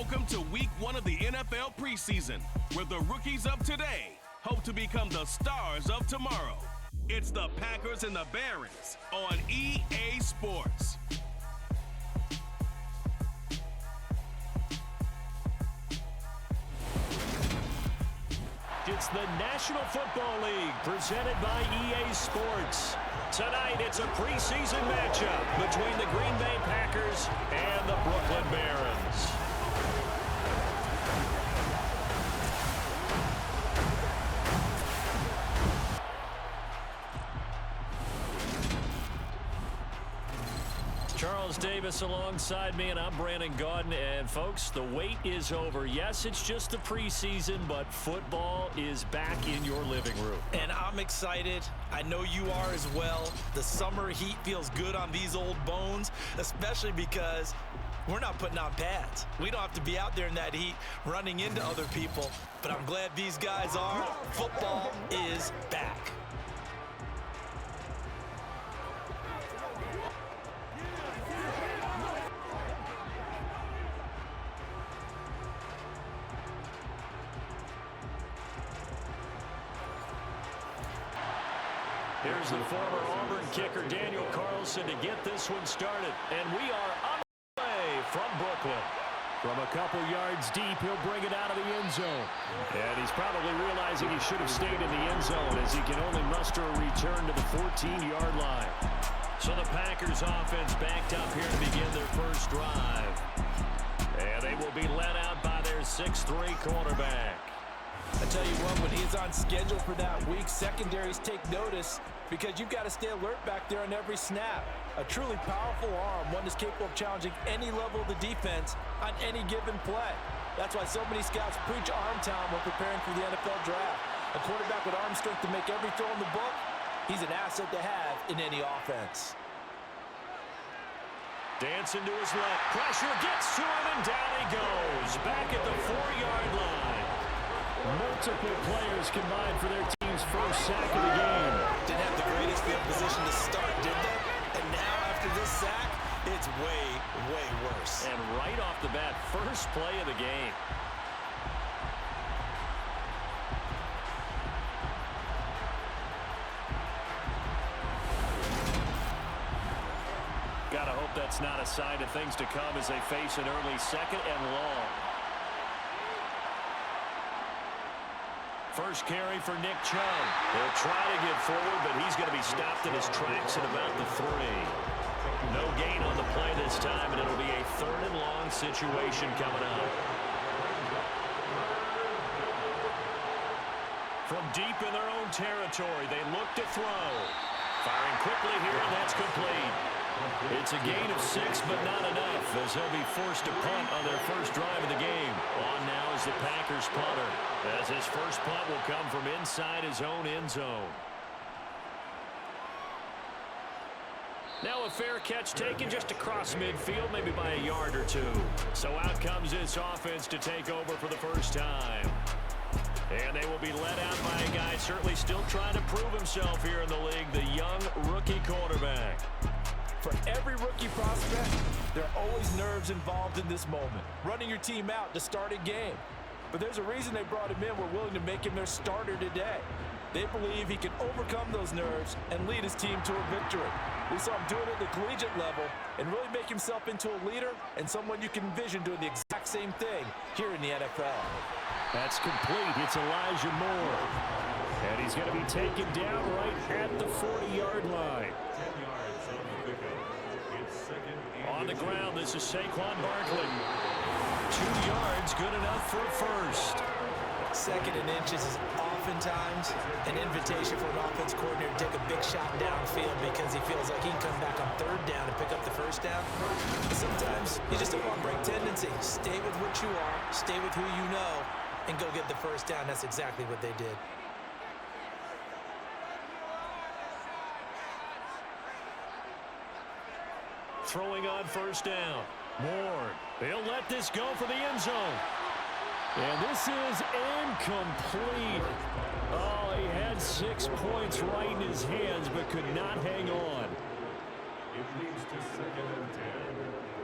Welcome to week 1 of the NFL preseason, where the rookies of today hope to become the stars of tomorrow. It's the Packers and the Barons on EA Sports. It's the National Football League presented by EA Sports. Tonight, it's a preseason matchup between the Green Bay Packers and the Brooklyn Barons. Charles Davis alongside me, and I'm Brandon Gaudin. And folks, the wait is over. Yes, it's just the preseason, but football is back in your living room. And I'm excited. I know you are as well. The summer heat feels good on these old bones, especially because we're not putting on pads. We don't have to be out there in that heat running into other people, but I'm glad these guys are. Football is back. Here's the former Auburn kicker, Daniel Carlson, to get this one started. And we are on the way from Brooklyn. From a couple yards deep, he'll bring it out of the end zone. And he's probably realizing he should have stayed in the end zone, as he can only muster a return to the 14-yard line. So the Packers offense backed up here to begin their first drive. And they will be led out by their 6'3 quarterback. I tell you what, when he's on schedule for that week, secondaries take notice because you've got to stay alert back there on every snap. A truly powerful arm, one that's capable of challenging any level of the defense on any given play. That's why so many scouts preach arm talent when preparing for the NFL draft. A quarterback with arm strength to make every throw in the book, he's an asset to have in any offense. Dancing to his left. Pressure gets to him, and down he goes. Back at the 4-yard line. Multiple players combined for their team's first sack of the game. Didn't have the greatest field position to start, did they? And now after this sack, it's way, way worse. And right off the bat, first play of the game. Gotta hope that's not a sign of things to come as they face an early second and long. First carry for Nick Chubb. He'll try to get forward, but he's going to be stopped in his tracks at about the 3. No gain on the play this time, and it'll be a 3rd and long situation coming up. From deep in their own territory, they look to throw. Firing quickly here, and that's complete. It's a gain of 6, but not enough, as they'll be forced to punt on their first drive of the game. On now is the Packers punter, as his first punt will come from inside his own end zone. Now a fair catch taken just across midfield, maybe by a yard or 2. So out comes this offense to take over for the first time. And they will be led out by a guy certainly still trying to prove himself here in the league, the young rookie quarterback. For every rookie prospect, there are always nerves involved in this moment. Running your team out to start a game. But there's a reason they brought him in. We're willing to make him their starter today. They believe he can overcome those nerves and lead his team to a victory. We saw him do it at the collegiate level and really make himself into a leader and someone you can envision doing the exact same thing here in the NFL. That's complete. It's Elijah Moore. And he's going to be taken down right at the 40-yard line. On the ground, this is Saquon Barkley. 2 yards, good enough for a first. 2nd and inches is oftentimes an invitation for an offense coordinator to take a big shot downfield because he feels like he can come back on 3rd down and pick up the first down. But sometimes you just have a break tendency. Stay with what you are, stay with who you know, and go get the first down. That's exactly what they did. Throwing on first down. Moore. They'll let this go for the end zone. And this is incomplete. Oh, he had 6 points right in his hands, but could not hang on. It leads to 2nd and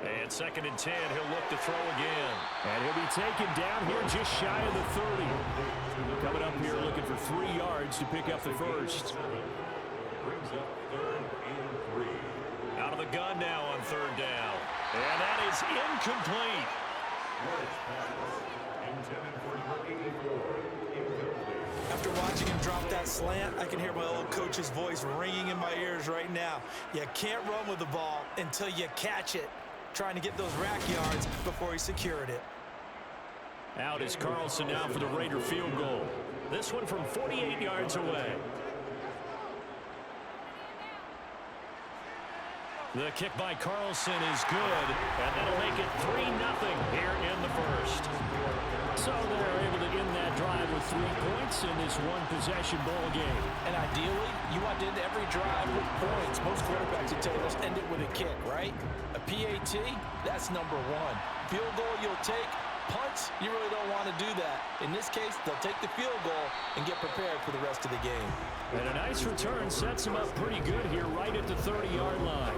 10. And 2nd and 10, he'll look to throw again. And he'll be taken down here just shy of the 30. Coming up here looking for 3 yards to pick up the first. Out of the gun now on 3rd down. And that is incomplete. After watching him drop that slant, I can hear my old coach's voice ringing in my ears right now. You can't run with the ball until you catch it. Trying to get those rack yards before he secured it. Out is Carlson now for the Raider field goal. This one from 48 yards away. The kick by Carlson is good, and that'll make it 3-0 here in the first. So they're able to end that drive with 3 points in this one-possession ball game. And ideally, you want to end every drive with points. Most quarterbacks would tell us end it with a kick, right? A PAT, that's number 1. Field goal you'll take. Punts, you really don't want to do that. In this case, they'll take the field goal and get prepared for the rest of the game. And a nice return sets them up pretty good here right at the 30-yard line.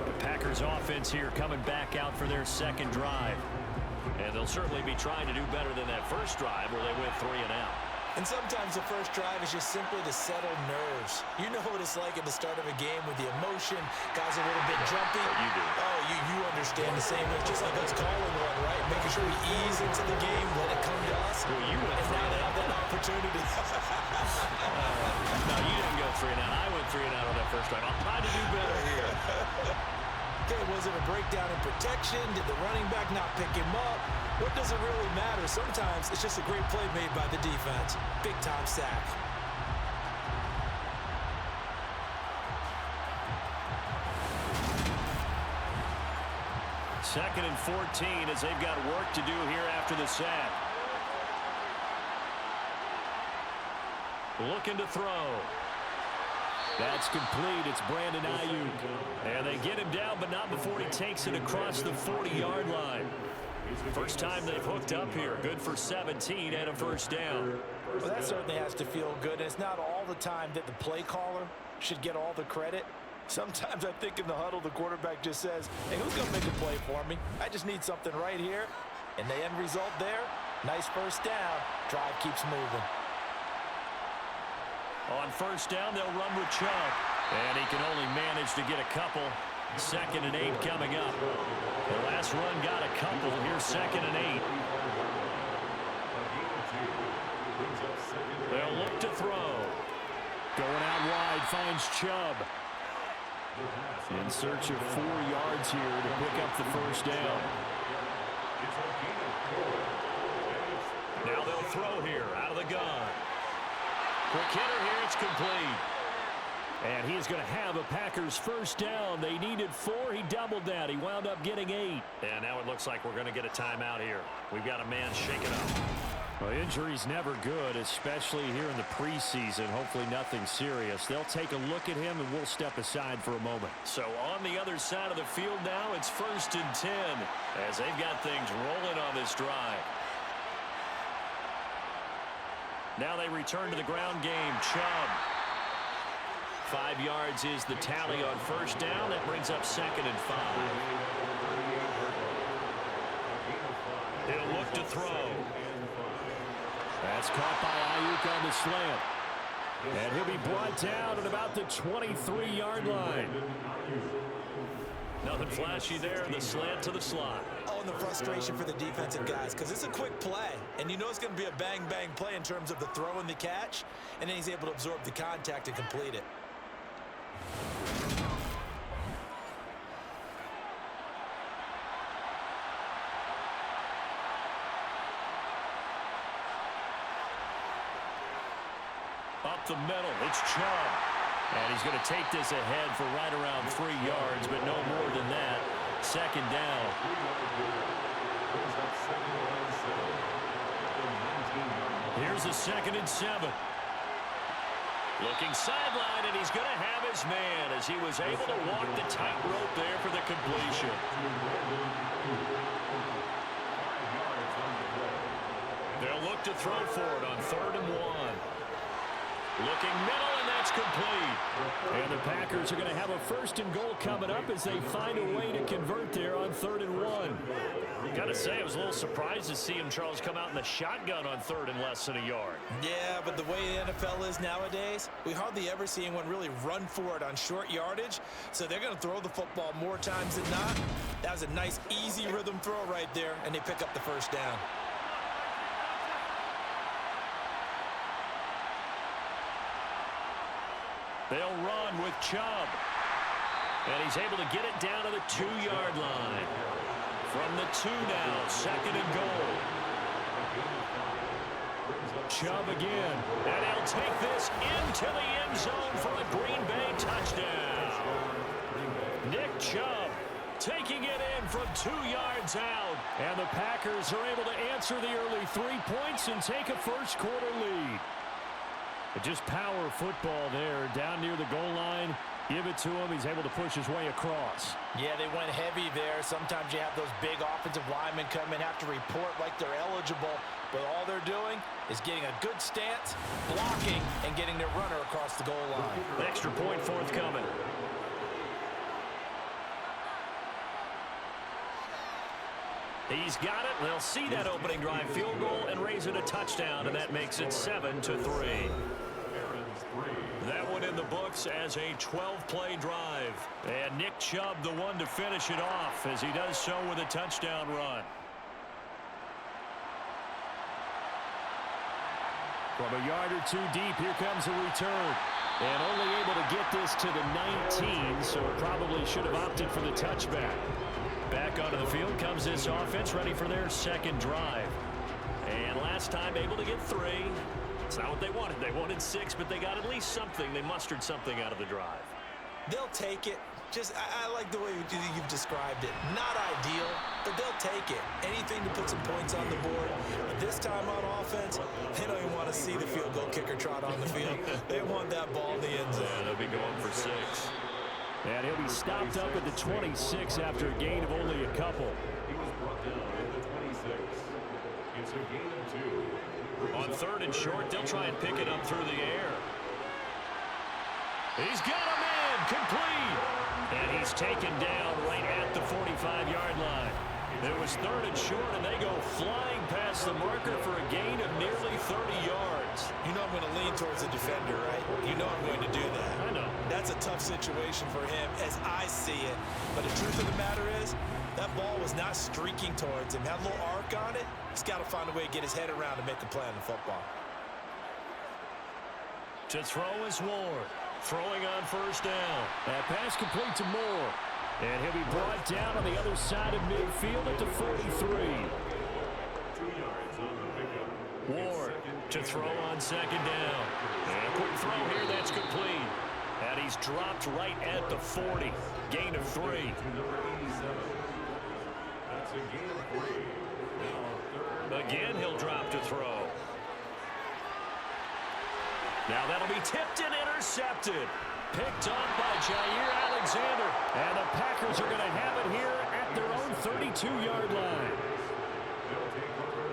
The Packers offense here coming back out for their 2nd drive. And they'll certainly be trying to do better than that first drive where they went 3 and out. And sometimes the first drive is just simply to settle nerves. You know what it's like at the start of a game with the emotion. Guys are a little bit jumpy. You do. Oh, you understand the same way. Just like us calling one, right? Making sure we ease into the game, let it come to us. Well, you went and now they have that opportunity. No, you didn't go 3 and out. I went 3 and out on that first drive. I'll try to do better here. Okay, was it a breakdown in protection? Did the running back not pick him up? What does it really matter? Sometimes it's just a great play made by the defense. Big-time sack. Second and 14 as they've got work to do here after the sack. Looking to throw. That's complete. It's Brandon Ayuk. And they get him down, but not before he takes it across the 40-yard line. First time they've hooked up here. Good for 17 and a first down. Well, that certainly has to feel good. And it's not all the time that the play caller should get all the credit. Sometimes I think in the huddle, the quarterback just says, hey, who's going to make a play for me? I just need something right here. And the end result there, nice first down. Drive keeps moving. On first down, they'll run with Chubb. And he can only manage to get a couple. 2nd and 8 coming up. The last run got a couple. Here's 2nd and 8. They'll look to throw. Going out wide, finds Chubb. In search of 4 yards here to pick up the first down. Now they'll throw here out of the gun. Quick hitter here, it's complete. And he's going to have a Packers first down. They needed 4. He doubled that. He wound up getting 8. And now it looks like we're going to get a timeout here. We've got a man shaken up. Well, injury's never good, especially here in the preseason. Hopefully nothing serious. They'll take a look at him, and we'll step aside for a moment. So on the other side of the field now, it's 1st and 10 as they've got things rolling on this drive. Now they return to the ground game. Chubb. 5 yards is the tally on first down. That brings up 2nd and 5. He'll look to throw. That's caught by Ayuk on the slant. And he'll be brought down at about the 23-yard line. Nothing flashy there. The slant to the slot. Oh, and the frustration for the defensive guys, because it's a quick play. And you know it's going to be a bang-bang play in terms of the throw and the catch. And then he's able to absorb the contact and complete it. Up the middle, it's Chubb. And he's going to take this ahead for right around 3 yards, but no more than that. 2nd down. Here's a 2nd and 7. Looking sideline, and he's going to have his man as he was able to walk the tightrope there for the completion. They'll look to throw for it on 3rd and 1. Looking middle, and that's complete. And the Packers are going to have a 1st and goal coming up as they find a way to convert there on 3rd and 1. Got to say, I was a little surprised to see him, Charles, come out in the shotgun on 3rd and less than a yard. Yeah, but the way the NFL is nowadays, we hardly ever see anyone really run for it on short yardage. So they're going to throw the football more times than not. That was a nice, easy rhythm throw right there, and they pick up the 1st down. They'll run with Chubb. And he's able to get it down to the 2-yard line. From the 2 now, 2nd and goal. Chubb again. And he'll take this into the end zone for a Green Bay touchdown. Nick Chubb taking it in from 2 yards out. And the Packers are able to answer the early 3 points and take a first-quarter lead. But just power football there, down near the goal line. Give it to him. He's able to push his way across. Yeah, they went heavy there. Sometimes you have those big offensive linemen come in, have to report like they're eligible. But all they're doing is getting a good stance, blocking, and getting their runner across the goal line. Extra point forthcoming. He's got it. They'll see that opening drive field goal and raise it a touchdown, and that makes it 7-3. That one in the books as a 12-play drive. And Nick Chubb, the one to finish it off, as he does so with a touchdown run. From a yard or 2 deep, here comes a return. And only able to get this to the 19, so it probably should have opted for the touchback. Back onto the field comes this offense, ready for their 2nd drive. And last time able to get 3. It's not what they wanted. They wanted 6, but they got at least something. They mustered something out of the drive. They'll take it. I like the way you've described it. Not ideal, but they'll take it. Anything to put some points on the board. But this time on offense, they don't even want to see the field goal kicker trot on the field. They want that ball in the end zone. Yeah, they'll be going for 6. And he'll be stopped up at the 26 after a gain of only a couple. He was brought down at the 26. It's a gain of 2. On 3rd and short, they'll try and pick it up through the air. He's got him in, complete. And he's taken down right at the 45-yard line. It was 3rd and short, and they go flying past the marker for a gain of nearly 30 yards. You know I'm going to lean towards the defender, right? You know I'm going to do that. I know. That's a tough situation for him as I see it. But the truth of the matter is, that ball was not streaking towards him. Had a little arc on it. He's got to find a way to get his head around and make a play on the football. To throw is Ward. Throwing on 1st down. That pass complete to Moore. And he'll be brought down on the other side of midfield at the 43. 2 yards on the pickup. Ward to throw on 2nd down. And a quick throw here, that's complete. And he's dropped right at the 40. Gain of 3. To number 87. That's a gain of 3. Now 3rd. Again, he'll drop to throw. Now that'll be tipped and intercepted. Picked up by Jair Alexander. And the Packers are going to have it here at their own 32-yard line.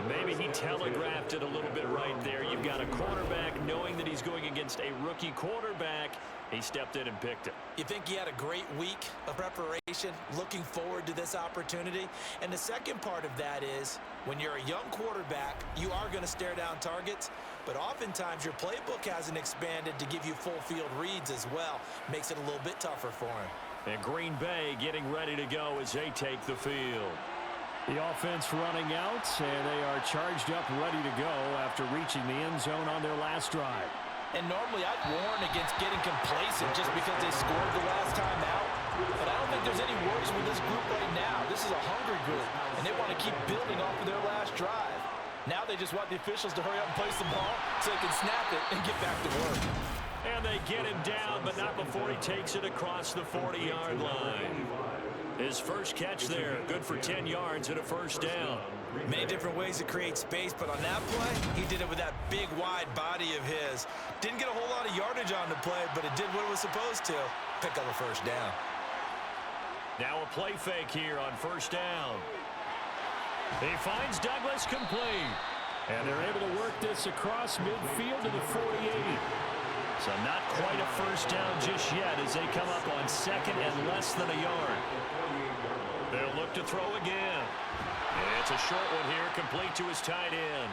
Maybe he telegraphed it a little bit right there. You've got a cornerback knowing that he's going against a rookie quarterback. He stepped in and picked it. You think he had a great week of preparation, looking forward to this opportunity? And the second part of that is, when you're a young quarterback, you are going to stare down targets, but oftentimes your playbook hasn't expanded to give you full field reads as well. Makes it a little bit tougher for him. And Green Bay getting ready to go as they take the field. The offense running out, and they are charged up, ready to go after reaching the end zone on their last drive. And normally I'd warn against getting complacent just because they scored the last time out. But I don't think there's any worries with this group right now. This is a hungry group, and they want to keep building off of their last drive. Now they just want the officials to hurry up and place the ball so they can snap it and get back to work. And they get him down, but not before he takes it across the 40-yard line. His first catch there, good for 10 yards and a 1st down. Many different ways to create space, but on that play, he did it with that big, wide body of his. Didn't get a whole lot of yardage on the play, but it did what it was supposed to. Pick up a 1st down. Now a play fake here on 1st down. He finds Douglas complete. And they're able to work this across midfield to the 48. So not quite a first down just yet as they come up on second and less than a yard. They'll look to throw again. It's a short one here, complete to his tight end.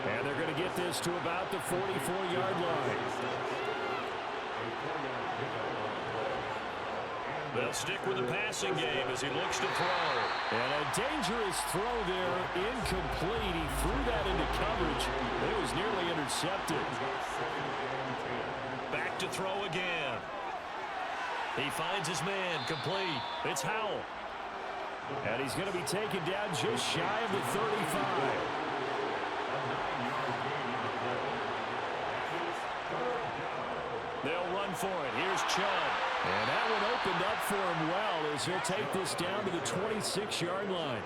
And they're going to get this to about the 44-yard line. They'll stick with the passing game as he looks to throw. And a dangerous throw there, incomplete. He threw that into coverage. It was nearly intercepted. Back to throw again. He finds his man, complete. It's Howell. And he's going to be taken down just shy of the 35. They'll run for it. Here's Chubb. And that one opened up for him well as he'll take this down to the 26-yard line.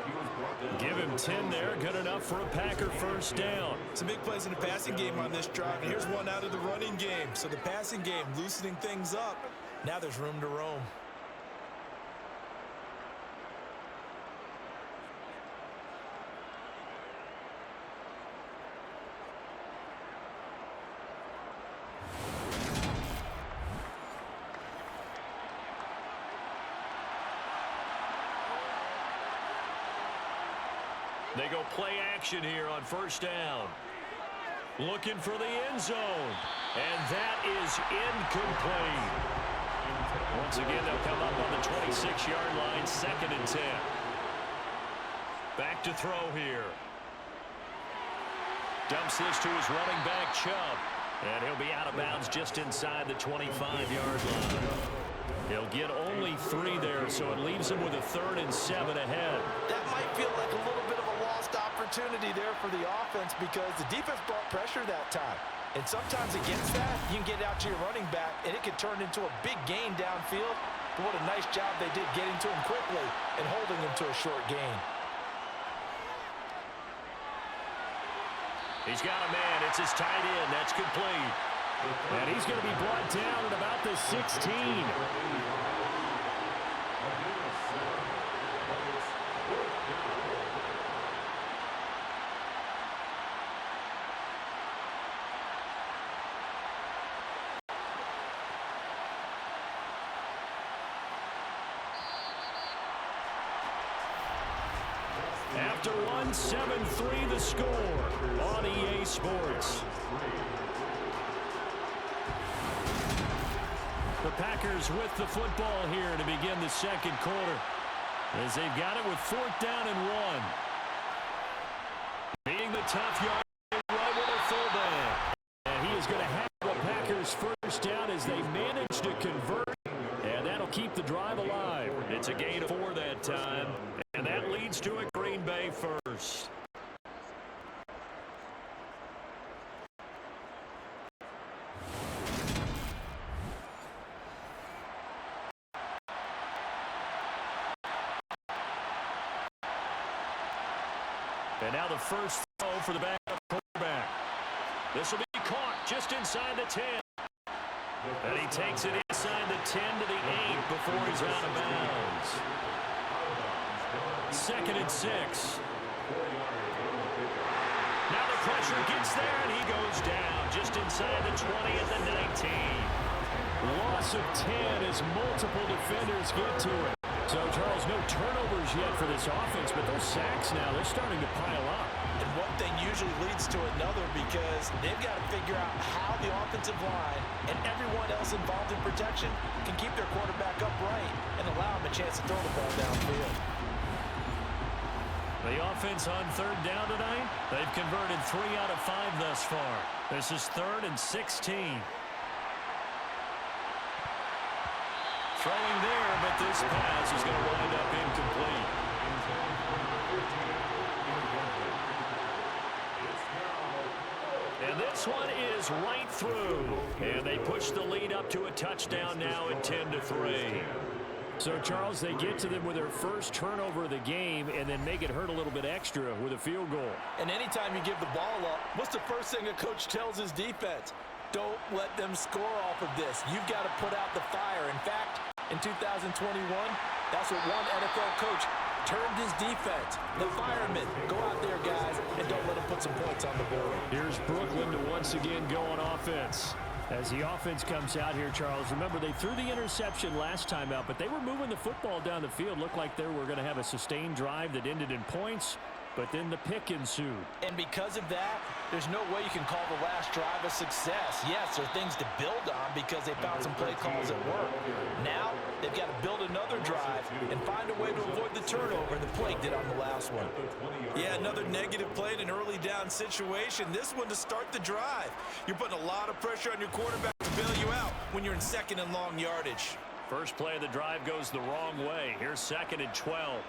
Give him 10 there. Good enough for a Packer first down. Some big plays in the passing game on this drive. And here's one out of the running game. So the passing game loosening things up. Now there's room to roam. They go play action here on first down. Looking for the end zone. And that is incomplete. Once again, they'll come up on the 26-yard line, 2nd and 10. Back to throw here. Dumps this to his running back, Chubb. And he'll be out of bounds just inside the 25-yard line. He'll get only 3 there, so it leaves him with a 3rd and 7 ahead. That might feel like a little bit of a lost opportunity there for the offense because the defense brought pressure that time. And sometimes against that, you can get out to your running back, and it can turn into a big gain downfield. But what a nice job they did getting to him quickly and holding him to a short gain. He's got a man. It's his tight end. That's complete. And he's going to be brought down at about the 16. After one, 7-3 the score on EA Sports. The Packers with the football here to begin the second quarter as they've got it with 4th down and 1. Being the tough yard right with a fullback. And he is going to have the Packers first down as they manage to convert. And that'll keep the drive alive. It's a gain of 4 that time. And that leads to a Green Bay first. And now the first throw for the backup quarterback. This will be caught just inside the 10. And he takes it inside the 10 to the 8 before he's out of bounds. 2nd and 6. Now the pressure gets there, and he goes down just inside the 20 at the 19. Loss of 10 as multiple defenders get to it. So, Charles, no turnovers yet for this offense, but those sacks now, they're starting to pile up. And one thing usually leads to another because they've got to figure out how the offensive line and everyone else involved in protection can keep their quarterback upright and allow him a chance to throw the ball downfield. The offense on 3rd down tonight, they've converted 3 out of 5 thus far. This is 3rd and 16. Throwing there, but this pass is going to wind up incomplete. And this one is right through. And they push the lead up to a touchdown now at 10-3. So, Charles, they get to them with their first turnover of the game and then make it hurt a little bit extra with a field goal. And anytime you give the ball up, what's the first thing a coach tells his defense? Don't let them score off of this. You've got to put out the fire. In fact, in 2021, that's what one NFL coach termed his defense. The firemen. Go out there, guys, and don't let them put some points on the board. Here's Brooklyn to once again go on offense. As the offense comes out here, Charles, remember they threw the interception last time out, but they were moving the football down the field. Looked like they were going to have a sustained drive that ended in points, but then the pick ensued. And because of that, there's no way you can call the last drive a success. Yes, there are things to build on because they found some play calls at work. Now, they've got to build another drive and find a way to avoid the turnover the Plague did on the last one. Yeah, another negative play in an early down situation. This one to start the drive. You're putting a lot of pressure on your quarterback to bail you out when you're in second and long yardage. First play of the drive goes the wrong way. Here's 2nd and 12.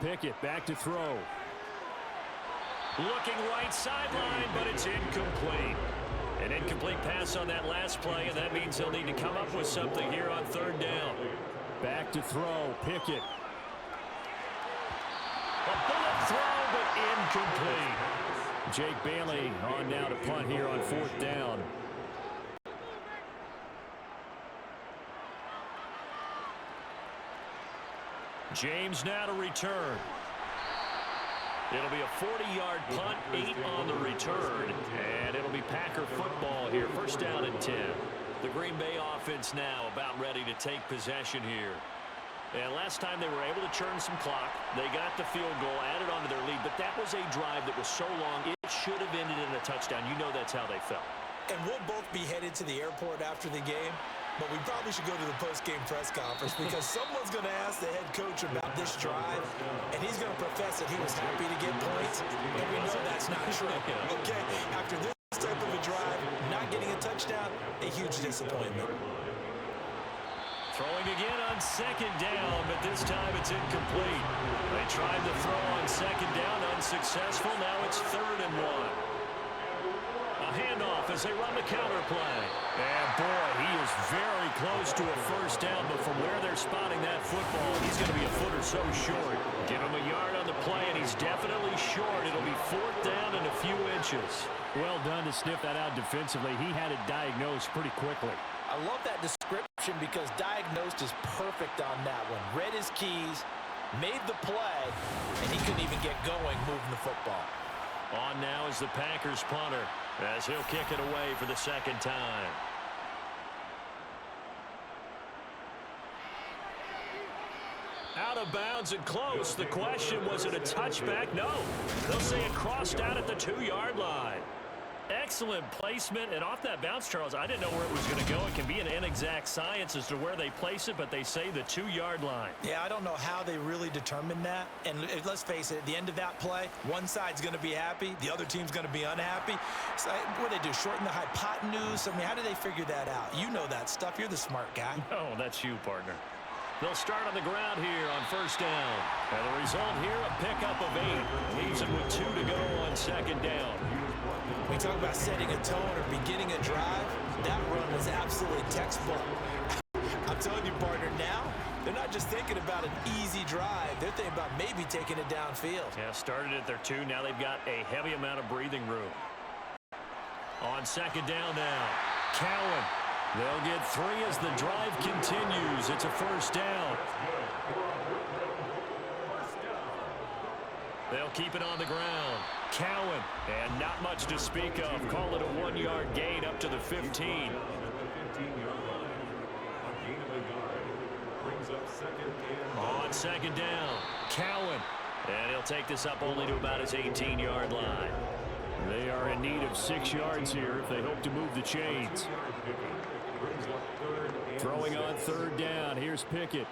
Pickett back to throw. Looking right sideline, but it's incomplete. An incomplete pass on that last play, and that means they'll need to come up with something here on 3rd down. Back to throw. Pickett. A bullet throw, but incomplete. Jake Bailey on now to punt here on 4th down. James now to return. It'll be a 40-yard punt, 8 on the return, and it'll be Packer football here. 1st down and 10. The Green Bay offense now about ready to take possession here. And last time they were able to churn some clock. They got the field goal, added on to their lead, but that was a drive that was so long it should have ended in a touchdown. You know that's how they felt. And we'll both be headed to the airport after the game. But we probably should go to the post-game press conference because someone's going to ask the head coach about this drive, and he's going to profess that he was happy to get points, and we know that's not true. Okay, after this type of a drive, not getting a touchdown, a huge disappointment. Throwing again on 2nd down, but this time it's incomplete. They tried to throw on 2nd down, unsuccessful. Now it's 3rd and 1. A handoff as they run the counter play. And boy, he is very close to a 1st down, but from where they're spotting that football, he's going to be a foot or so short. Give him a yard on the play, and he's definitely short. It'll be 4th down and a few inches. Well done to sniff that out defensively. He had it diagnosed pretty quickly. I love that description because diagnosed is perfect on that one. Read his keys, made the play, and he couldn't even get going moving the football. On now is the Packers punter as he'll kick it away for the 2nd time. Out of bounds and close. The question, was it a touchback? No. They'll say it crossed out at the 2-yard line. Excellent placement, and off that bounce, Charles, I didn't know where it was going to go. It can be an inexact science as to where they place it, but they say the 2-yard line. Yeah, I don't know how they really determined that. And let's face it, at the end of that play, one side's going to be happy, the other team's going to be unhappy. So, what do they do, shorten the hypotenuse? I mean, how do they figure that out? You know that stuff. You're the smart guy. No, that's you, partner. They'll start on the ground here on 1st down. And the result here, a pickup of 8. Leaves them with 2 to go on 2nd down. We talk about setting a tone or beginning a drive. That run was absolutely textbook. I'm telling you, partner, now they're not just thinking about an easy drive. They're thinking about maybe taking it downfield. Yeah, started at their 2. Now they've got a heavy amount of breathing room. On 2nd down now, Cowan. They'll get 3 as the drive continues. It's a 1st down. They'll keep it on the ground. Cowan, and not much to speak of. Call it a 1-yard gain up to the 15. On 2nd down, Cowan. And he'll take this up only to about his 18-yard line. They are in need of 6 yards here if they hope to move the chains. Throwing on 3rd down. Here's Pickett.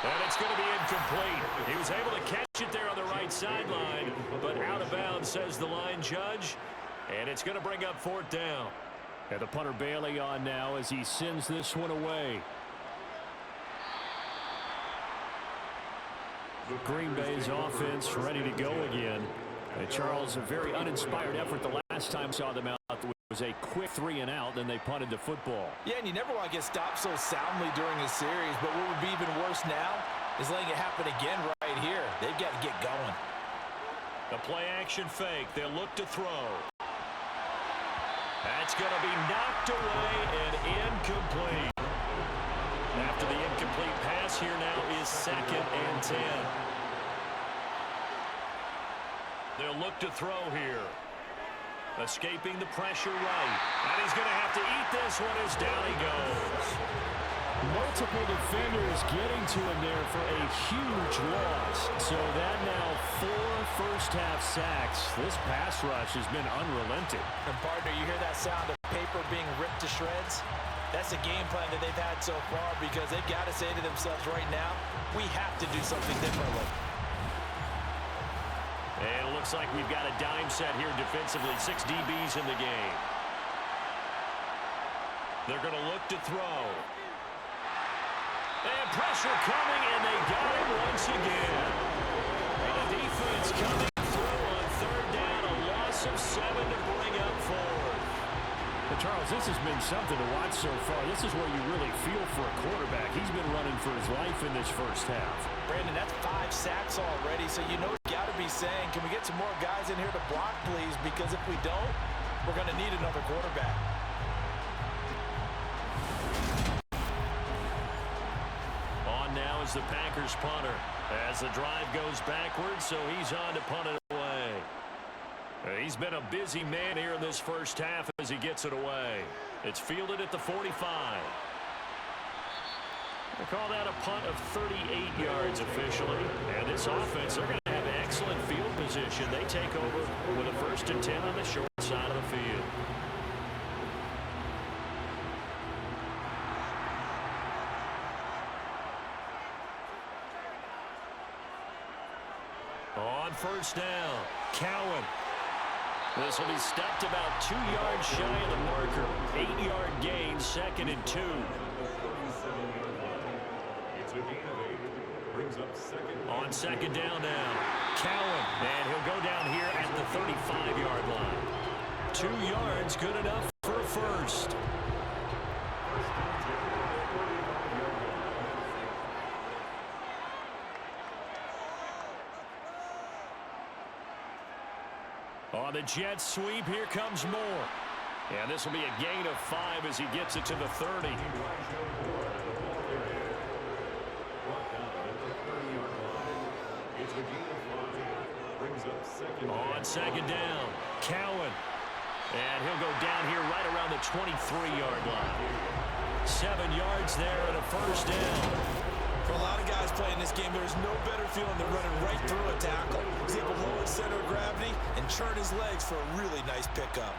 And it's going to be incomplete. He was able to catch it there on the right sideline, but out of bounds, says the line judge. And it's going to bring up 4th down. And the punter Bailey on now as he sends this one away. Green Bay's offense ready to go again. And Charles, a very uninspired effort the last time we saw them out. It was a quick 3 and out, then they punted the football. Yeah, and you never want to get stopped so soundly during a series, but what would be even worse now is letting it happen again right here. They've got to get going. The play action fake. They'll look to throw. That's going to be knocked away and incomplete. After the incomplete pass, here now is 2nd and 10. They'll look to throw here. Escaping the pressure right. And he's going to have to eat this one as down he goes. Multiple defenders getting to him there for a huge loss. So that now 4 first-half sacks. This pass rush has been unrelenting. And partner, you hear that sound of paper being ripped to shreds? That's the game plan that they've had so far because they've got to say to themselves right now, we have to do something differently. And it looks like we've got a dime set here defensively. 6 DBs in the game. They're going to look to throw. And pressure coming, and they got him once again. And the defense coming through on 3rd down. A loss of 7 to bring up 4th. But Charles, this has been something to watch so far. This is where you really feel for a quarterback. He's been running for his life in this first half. Brandon, that's 5 sacks already, so you know you got to be saying, can we get some more guys in here to block, please? Because if we don't, we're going to need another quarterback. On now is the Packers punter. As the drive goes backwards, so he's on to punt it away. He's been a busy man here in this first half as he gets it away. It's fielded at the 45. They call that a punt of 38 yards officially. And this offense, they're going to have excellent field position. They take over with a 1st and 10 on the short side of the field. On 1st down, Cowan. This will be stopped about 2 yards shy of the marker. 8-yard gain, 2nd and 2. It's a gain of 8. Brings up 2nd. On 2nd down now, Cowan. And he'll go down here at the 35-yard line. 2 yards, good enough for a first. On the jet sweep, here comes Moore. And this will be a gain of 5 as he gets it to the 30. On 2nd down, Cowan. And he'll go down here right around the 23-yard line. 7 yards there and a 1st down. For a lot of guys playing this game, there's no better feeling than running right through a tackle. He's able to lower his center of gravity and churn his legs for a really nice pickup.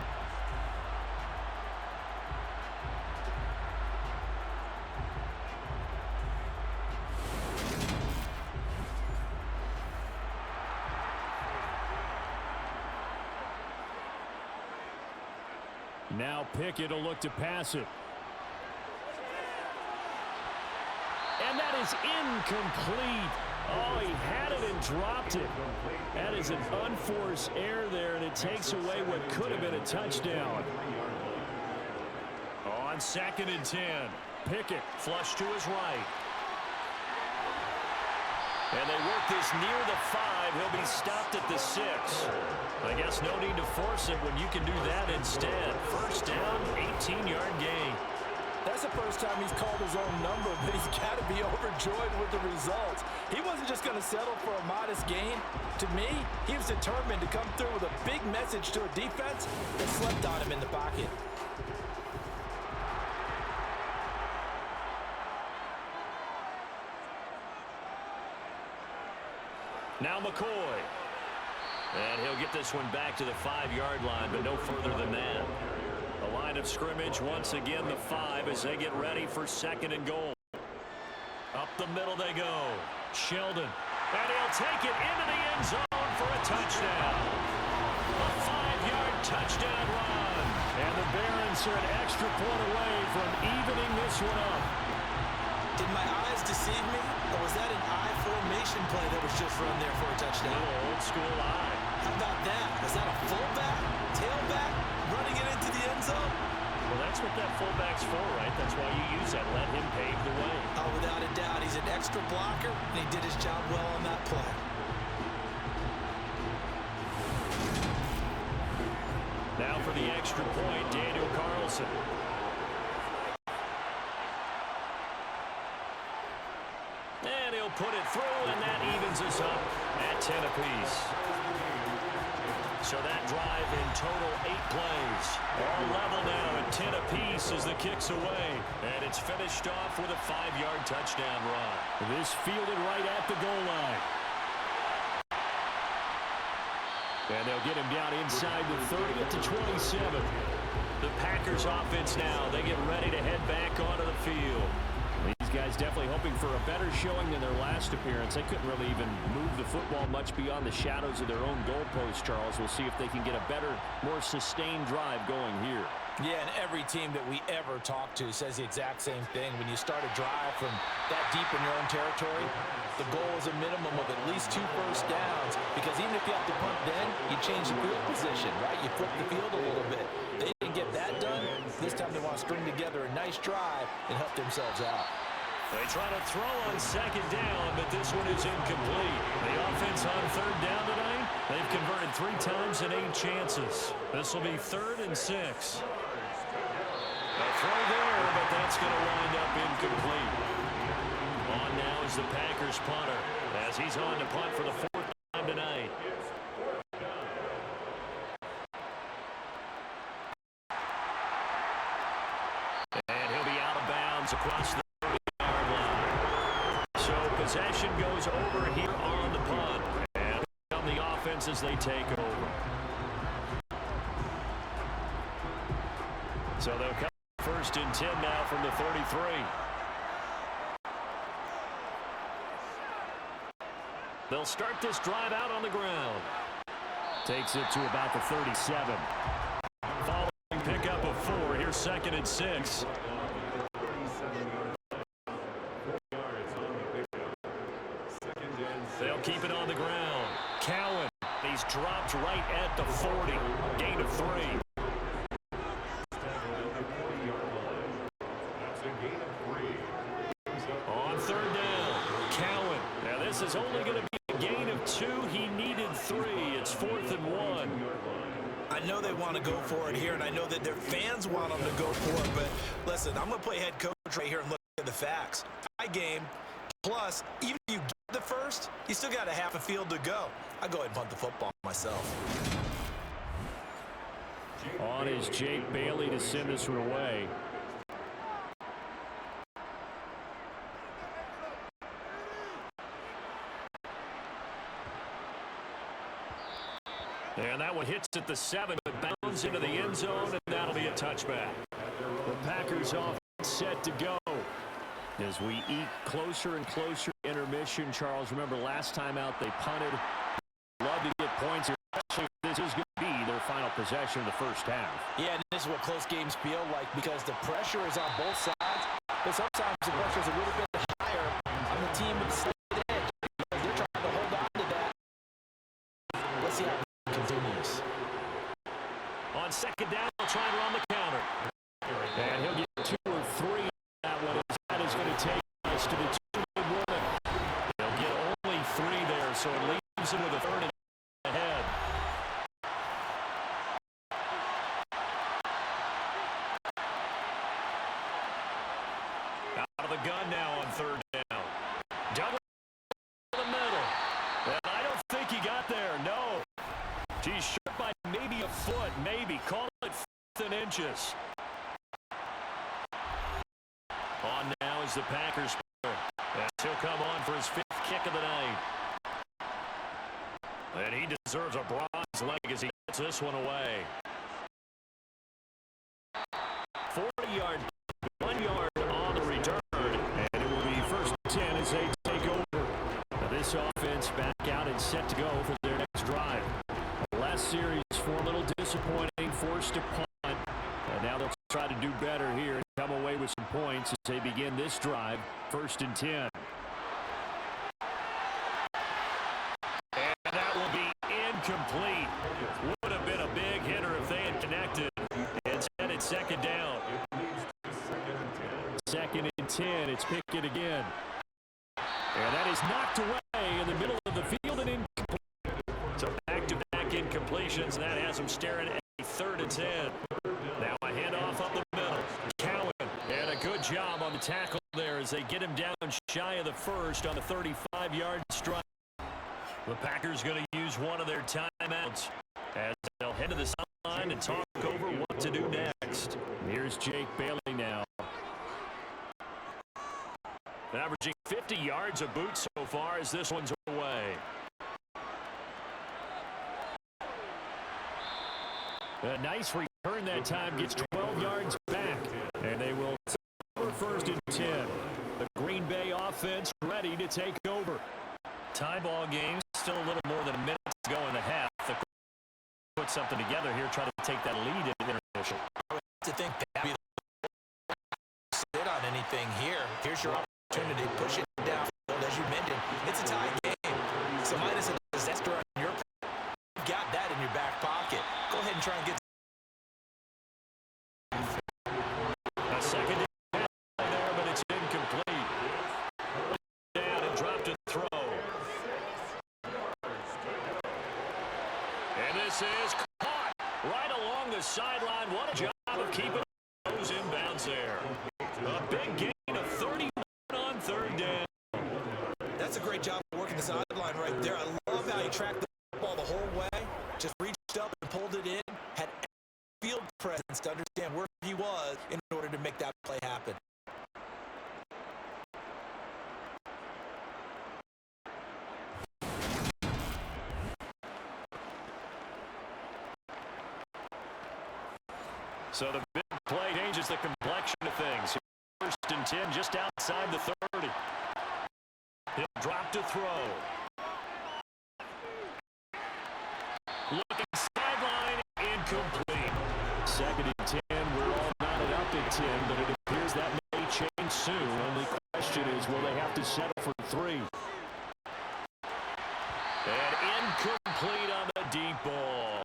Now Pickett will look to pass it. And that is incomplete. Oh, he had it and dropped it. That is an unforced error there, and it takes away what could have been a touchdown. On 2nd and 10, Pickett flush to his right. And they work this near the 5. He'll be stopped at the 6. I guess no need to force it when you can do that instead. 1st down, 18-yard gain. That's the first time he's called his own number, but he's got to be overjoyed with the results. He wasn't just going to settle for a modest gain. To me, he was determined to come through with a big message to a defense that slept on him in the pocket. Now McCoy. And he'll get this one back to the 5-yard line, but no further than that. The line of scrimmage, once again, the 5 as they get ready for 2nd and goal. Up the middle they go. Sheldon. And he'll take it into the end zone for a touchdown. A 5-yard touchdown run. And the Barons are an extra point away from evening this one up. Did my eyes deceive me, or was that an eye formation play that was just run there for a touchdown? Little old school eye. How about that? Was that a fullback, tailback, running it into the end zone? Well, that's what that fullback's for, right? That's why you use that. Let him pave the way. Oh, without a doubt, he's an extra blocker, and he did his job well on that play. Now for the extra point, Daniel Carlson. And he'll put it through, and that evens us up at 10 apiece. So that drive in total 8 plays. All level now at 10 apiece as the kick's away. And it's finished off with a 5-yard touchdown run. This fielded right at the goal line. And they'll get him down inside the 30 at the 27. The Packers offense now, they get ready to head back onto the field. These guys definitely hoping for a better showing than their last appearance. They couldn't really even move the football much beyond the shadows of their own goalpost, Charles. We'll see if they can get a better, more sustained drive going here. Yeah, and every team that we ever talk to says the exact same thing. When you start a drive from that deep in your own territory, the goal is a minimum of at least 2 first downs, because even if you have to punt then, you change the field position, right? You flip the field a little bit. They didn't get that done. This time they want to string together a nice drive and help themselves out. They try to throw on 2nd down, but this one is incomplete. The offense on 3rd down tonight, they've converted 3 times in 8 chances. This will be 3rd and 6. A throw there, but that's going to wind up incomplete. On now is the Packers punter, as he's on to punt for the 4th time tonight. And he'll be out of bounds across the 30-yard line. So possession goes over here on the punt. And on the offense as they take over. So they'll come 1st and 10 now from the 33. They'll start this drive out on the ground. Takes it to about the 37. Following pickup of 4. Here's 2nd and 6. They'll keep it on the ground. Cowan, he's dropped right at the 40. Gain of 3. On 3rd down, Cowan. Now this is only going to be a gain of 2. He needed 3. It's 4th and 1. I know they want to go for it here, and I know that their fans want them to go for it, but listen, I'm going to play head coach right here and look at the facts. Tie game, plus, even if you get the first, you still got a half a field to go. I'll go ahead and punt the football myself. On is Jake Bailey to send this one away. And that one hits at the 7, but bounds into the end zone, and that'll be a touchback. The Packers off set to go. As we eat closer and closer to intermission, Charles, remember last time out they punted. Love to get points here, especially if this is going to be their final possession of the first half. Yeah, and this is what close games feel like, because the pressure is on both sides, but sometimes the pressure is a little bit higher on the team with the slight edge, because they're trying to hold on to that. Let's see how it continues. On 2nd down, they'll try to run the counter. And he'll get 2 or 3. That is going to take us to the 2-minute warning. They'll get only 3 there, so it leaves them with a 3rd and ahead. Out of the gun now on 3rd down. Double in the middle. And I don't think he got there, no. He's short by maybe a foot, maybe. Call it 4th and inches. On now is the Packers. And he'll come on for his 5th kick of the night. And he deserves a bronze leg as he gets this one away. 40-yard, 1 yard on the return. And it will be 1st and 10 as they take over. Now this offense back out and set to go for their next drive. The last series for a little disappointing, forced to punt. And now they'll try to do better here and come away with some points as they begin this drive, 1st and 10. And that will be incomplete. Would have been a big hitter if they had connected. Instead, it's 2nd down. 2nd and 10. It's Pickett again. And that is knocked away in the middle of the field and incomplete. So back-to-back incompletions, and that has them staring at a 3rd and 10. Now a handoff up the middle. Cowan, and a good job on the tackle there as they get him down shy of the 1st on the 35-yard strike. The Packers going to use one of their timeouts. as they'll head to the sideline and talk over what to do next. Here's Jake Bailey now. Averaging 50 yards a boot so far as this one's away. A nice return that time, gets 12 yards back, and they will take over 1st and 10. The Green Bay offense ready to take over. Tie ball game, still a little more than a minute to go in the half. The put something together here, try to take that lead in intermission. To think that we sit on anything here. Here's your opportunity. Push it down. As you mentioned, it's a tie game. So minus a disaster on your part. You've got that in your back pocket. Go ahead and try and get a second down there, but it's incomplete. Down and dropped to throw. And this is caught right along the sideline. What a job of keeping those inbounds there. A big gain of 30 on 3rd down. That's a great job of working the sideline right there. I love how he tracked the ball the whole way. Just reached up and pulled it in. Had field presence to understand where he was in order to make that play happen. So the big play changes the complexion of things. 1st and 10 just outside the 30. He'll drop to throw. Looking sideline, incomplete. 2nd and 10, we're all knotted up at 10, but it appears that may change soon. Only question is, will they have to settle for 3? And incomplete on the deep ball.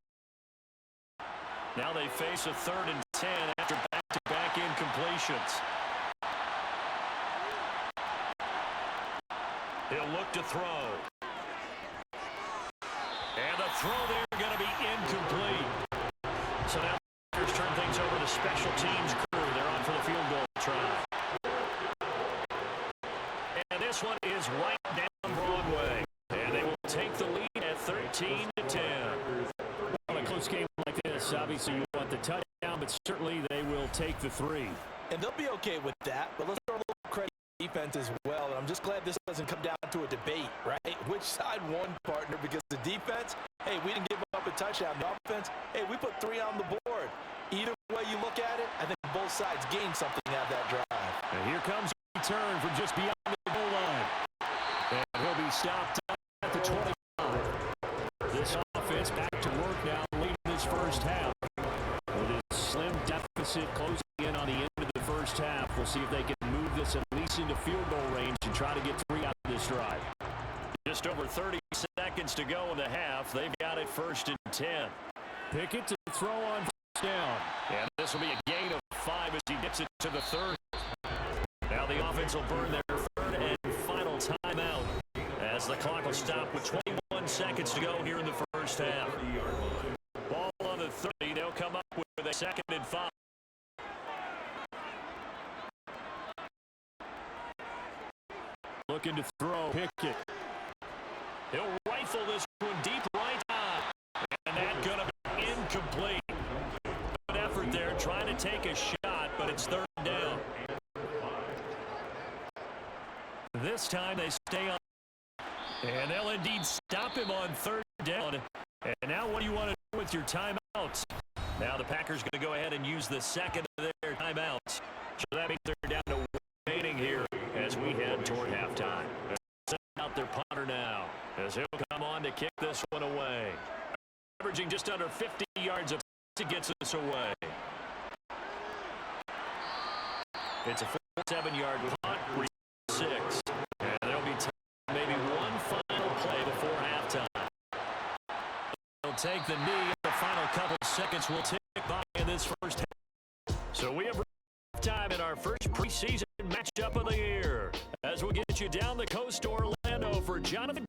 Now they face a 3rd and 10 after back-to-back incompletions. He'll look to throw. And the throw there going to be incomplete. So now the Packers turn things over to special teams crew. They're on for the field goal try. And this one is right down Broadway. And they will take the lead at 13-10. On a close game like this, obviously you want the touchdown, but certainly they will take the 3. And they'll be okay with that, but let's throw a little credit to defense as well. And I'm just glad this doesn't come down to a debate, right? Which side won, partner? Because the defense, hey, we didn't give up a touchdown. The offense, hey, we put 3 on the board. Either way you look at it, I think both sides gained something out of that drive. And here comes a return from just beyond the goal line. And he'll be stopped at the 25. This offense back to work now late in this first half. With a slim deficit closing in on the end of the first half. We'll see if they can move this at least into field goal range and try to get 3 out of this drive. Just over 30 seconds to go in the half. They've got it 1st and 10. Pickett to throw on first down. And this will be a gain of 5 as he gets it to the 30. Now the offense will burn their 3rd and final timeout as the clock will stop with 21 seconds to go here in the first half. Ball on the 30. They'll come up with a 2nd and 5. Looking to throw. Pickett. He'll rifle this one deep right on. And that's going to be incomplete. Good effort there trying to take a shot, but it's 3rd down. This time they stay on. And they'll indeed stop him on 3rd down. And now what do you want to do with your timeouts? Now the Packers going to go ahead and use the 2nd of their timeouts. So that means they're down to remaining here as we head toward halftime. Set out their punter now as he'll come on to kick this one away. Averaging just under 50 yards of to gets us away. It's a 47-yard punt, 6. And there'll be time, maybe one final play before halftime. They'll take the knee. The final couple seconds will tick by in this first half. So we have time in our first preseason matchup of the year as we get you down the coast to Orlando for Jonathan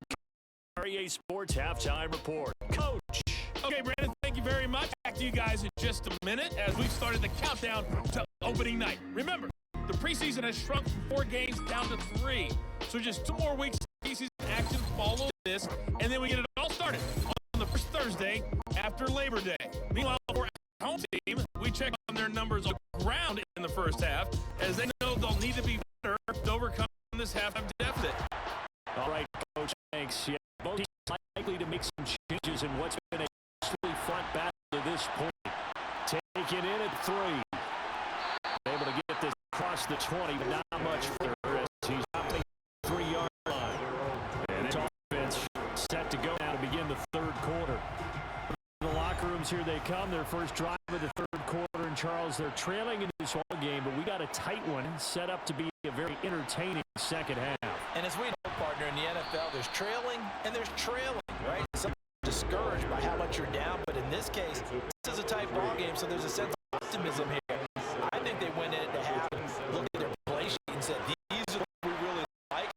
REA Sports Halftime Report. Coach. Okay, Brandon, thank you very much. Back to you guys in just a minute as we've started the countdown to opening night. Remember, the preseason has shrunk from 4 games down to 3. So just 2 more weeks of preseason action follow this, and then we get it all started on the first Thursday after Labor Day. Meanwhile, for our home team, we check on their numbers on the ground in the first half, as they know they'll need to be better to overcome this halftime deficit. All right, Coach, thanks. Yeah, both teams likely to make some changes in what's been a really front battle to this point. Take it in at 3. Able to get this across the 20, but not much further as he's dropping 3-yard line. And it's offense set to go now to begin the third quarter. The locker rooms, here they come. Their first drive of the third quarter. And Charles, they're trailing in this ball game, but we got a tight one set up to be a very entertaining second half. And as we know, partner, in the NFL, there's trailing and there's trailing, right? Some discouraged by how much you're down, but in this case, this is a tight ball game, so there's a sense of optimism here. I think they went in at half, looked at their play sheet and said, these are what we really like.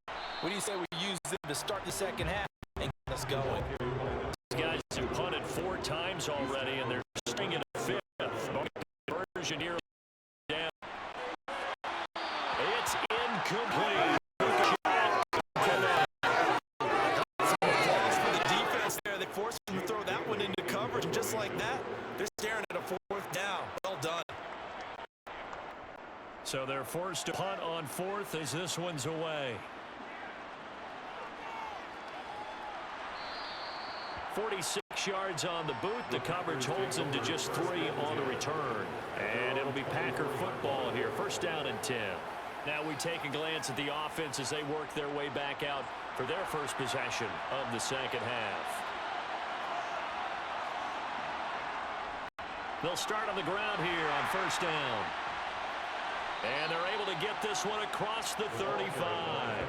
What do you say we use them to start the second half and get us going? These guys have punted 4 times already, and they're stringing a 5th. Conversion here down. It's incomplete. For the defense there, they forced them to throw that one into coverage, and just like that, they're staring at a 4th down. Well done. So they're forced to punt on 4th as this one's away. 46 yards on the boot. The coverage holds them to just 3 on the return. And it'll be Packer football here. First down and 10. Now we take a glance at the offense as they work their way back out for their first possession of the second half. They'll start on the ground here on first down. And they're able to get this one across the 35.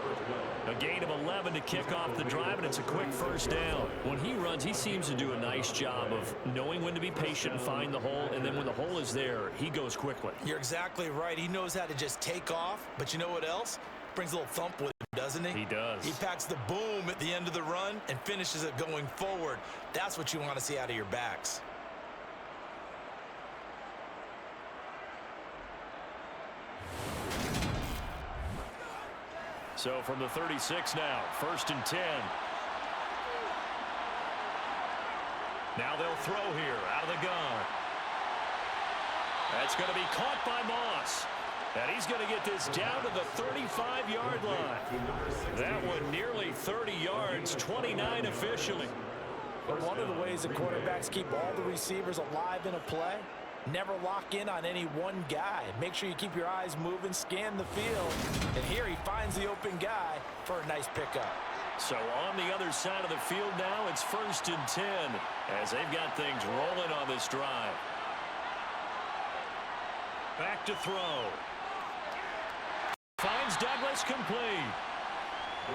A gain of 11 to kick off the drive, and it's a quick first down. When he runs, he seems to do a nice job of knowing when to be patient and find the hole, and then when the hole is there, he goes quickly. You're exactly right. He knows how to just take off, but you know what else? Brings a little thump with him, doesn't he? He does. He packs the boom at the end of the run and finishes it going forward. That's what you want to see out of your backs. So from the 36 now, first and 10. Now they'll throw here out of the gun. That's going to be caught by Moss. And he's going to get this down to the 35-yard line. That one nearly 30 yards, 29 officially. But one of the ways that quarterbacks keep all the receivers alive in a play, never lock in on any one guy. Make sure you keep your eyes moving, scan the field. And here he finds the open guy for a nice pickup. So on the other side of the field now, it's first and 10 as they've got things rolling on this drive. Back to throw. Finds Douglas complete.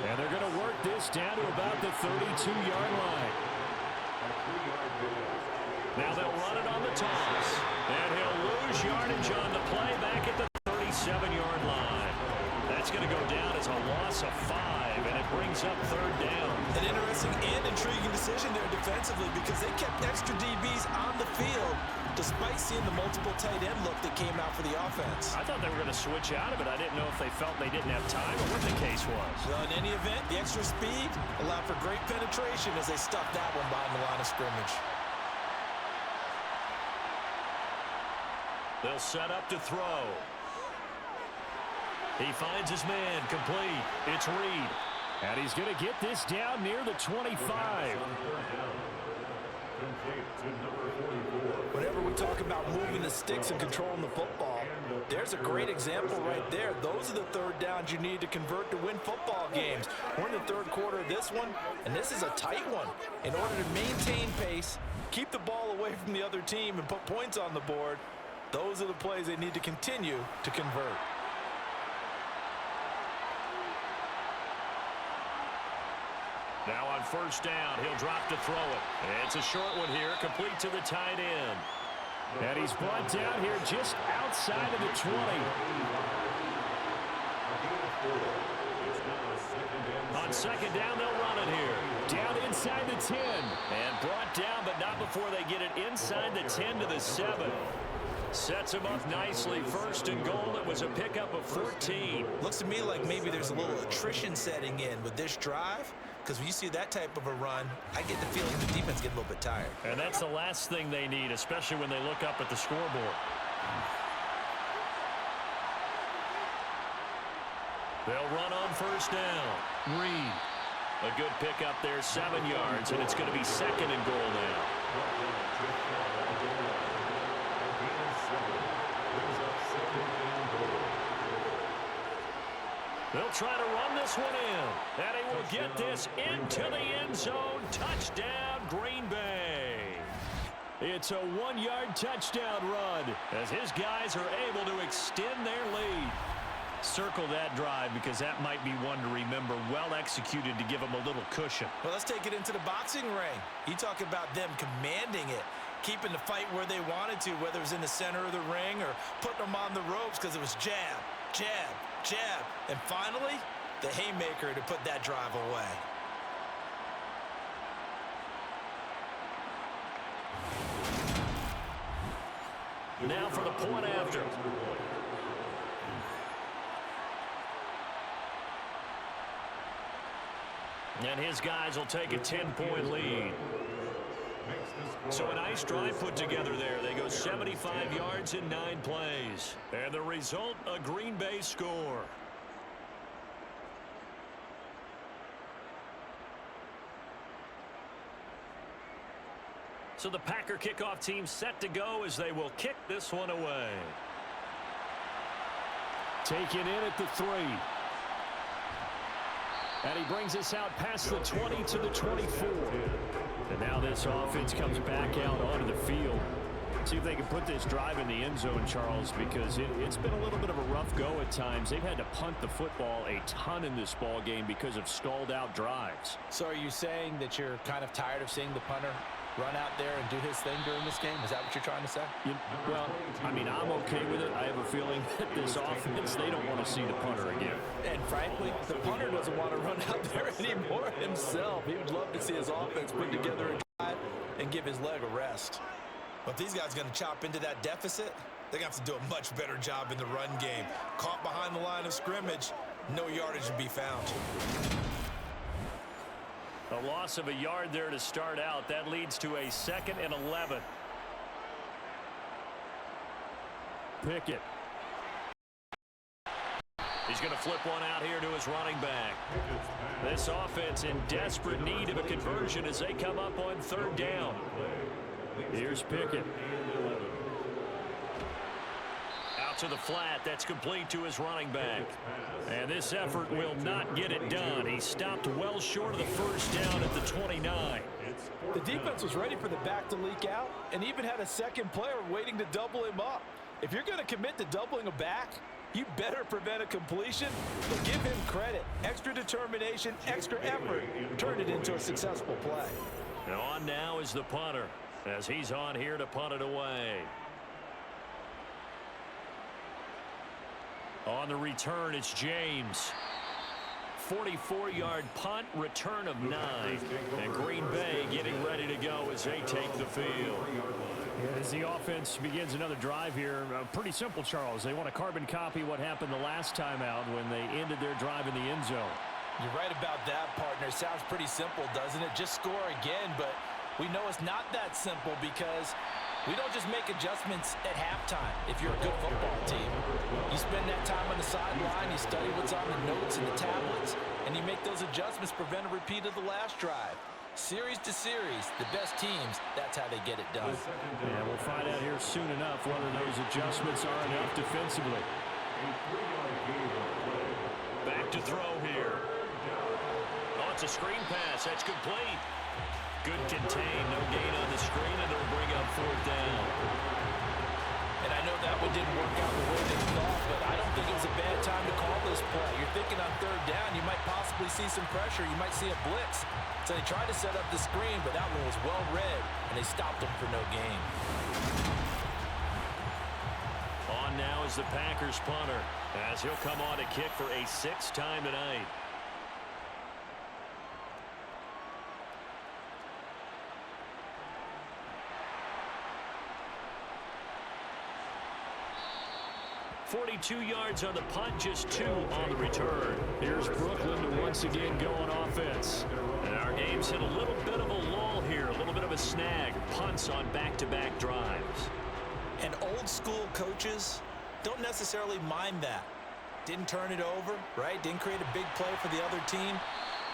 And they're going to work this down to about the 32-yard line. Now they'll run it on the toss. And he'll lose yardage on the play back at the 37-yard line. That's going to go down as a loss of 5, and it brings up third down. An interesting and intriguing decision there defensively because they kept extra DBs on the field despite seeing the multiple tight end look that came out for the offense. I thought they were going to switch out of it. I didn't know if they felt they didn't have time or what the case was. Well, in any event, the extra speed allowed for great penetration as they stuffed that one behind the line of scrimmage. They'll set up to throw. He finds his man complete. It's Reed. And he's going to get this down near the 25. Whenever we talk about moving the sticks and controlling the football, there's a great example right there. Those are the third downs you need to convert to win football games. We're in the third quarter of this one, and this is a tight one. In order to maintain pace, keep the ball away from the other team, and put points on the board, those are the plays they need to continue to convert. Now on first down, he'll drop to throw it. It's a short one here, complete to the tight end. And he's brought down here just outside of the 20. On second down, they'll run it here. Down inside the 10. And brought down, but not before they get it inside the 10 to the 7. Sets him up nicely. First and goal. It was a pickup of 14. Looks to me like maybe there's a little attrition setting in with this drive, because when you see that type of a run, I get the feeling the defense get a little bit tired. And that's the last thing they need, especially when they look up at the scoreboard. They'll run on first down. Reed. A good pickup there, 7 yards, and it's going to be 2nd and goal now. They'll try to run this one in, and he will get this into the end zone. Touchdown, Green Bay. It's a 1-yard touchdown run as his guys are able to extend their lead. Circle that drive because that might be one to remember. Well executed to give them a little cushion. Well, let's take it into the boxing ring. You talk about them commanding it, keeping the fight where they wanted to, whether it was in the center of the ring or putting them on the ropes because it was jab, jab, jab. And finally, the haymaker to put that drive away. Now for the point after. And his guys will take a 10-point lead. So a nice drive put together there. They go 75 yards in 9 plays. And the result, a Green Bay score. So the Packer kickoff team set to go as they will kick this one away. Taken in at the 3. And he brings us out past the 20 to the 24. And now this offense comes back out onto the field. See if they can put this drive in the end zone, Charles, because it's been a little bit of a rough go at times. They've had to punt the football a ton in this ball game because of stalled out drives. So are you saying that you're kind of tired of seeing the punter run out there and do his thing during this game? Is that what you're trying to say? Well, I mean, I'm okay with it. I have a feeling that this offense, they don't want to see the punter again. And frankly, the punter doesn't want to run out there anymore himself. He would love to see his offense put together a drive and give his leg a rest. But if these guys are going to chop into that deficit, they're going to have to do a much better job in the run game. Caught behind the line of scrimmage, no yardage to be found. A loss of a yard there to start out. That leads to a 2nd and 11. Pickett. He's going to flip one out here to his running back. This offense in desperate need of a conversion as they come up on 3rd down. Here's Pickett. Out to the flat. That's complete to his running back. And this effort will not get it done. He stopped well short of the first down at the 29. The defense was ready for the back to leak out and even had a second player waiting to double him up. If you're going to commit to doubling a back, you better prevent a completion, but give him credit. Extra determination, extra effort, turn it into a successful play. And on now is the punter as he's on here to punt it away. On the return, it's James. 44-yard punt, return of 9. And Green Bay getting ready to go as they take the field. As the offense begins another drive here, pretty simple, Charles. They want to carbon copy what happened the last time out when they ended their drive in the end zone. You're right about that, partner. Sounds pretty simple, doesn't it? Just score again, but we know it's not that simple because we don't just make adjustments at halftime if you're a good football team. You spend that time on the sideline, you study what's on the notes and the tablets, and you make those adjustments, prevent a repeat of the last drive. Series to series, the best teams, that's how they get it done. Yeah, we'll find out here soon enough whether those adjustments are enough defensively. Back to throw here. Oh, it's a screen pass. That's complete. Good contain, no gain on the screen, and it'll bring up 4th down. And I know that one didn't work out the way they thought, but I don't think it was a bad time to call this play. You're thinking on 3rd down, you might possibly see some pressure. You might see a blitz. So they tried to set up the screen, but that one was well read, and they stopped them for no gain. On now is the Packers punter, as he'll come on to kick for a 6th time tonight. 42 yards on the punt, just 2 on the return. Here's Brooklyn to once again go on offense. And our game's hit a little bit of a lull here, a little bit of a snag. Punts on back-to-back drives. And old-school coaches don't necessarily mind that. Didn't turn it over, right? Didn't create a big play for the other team.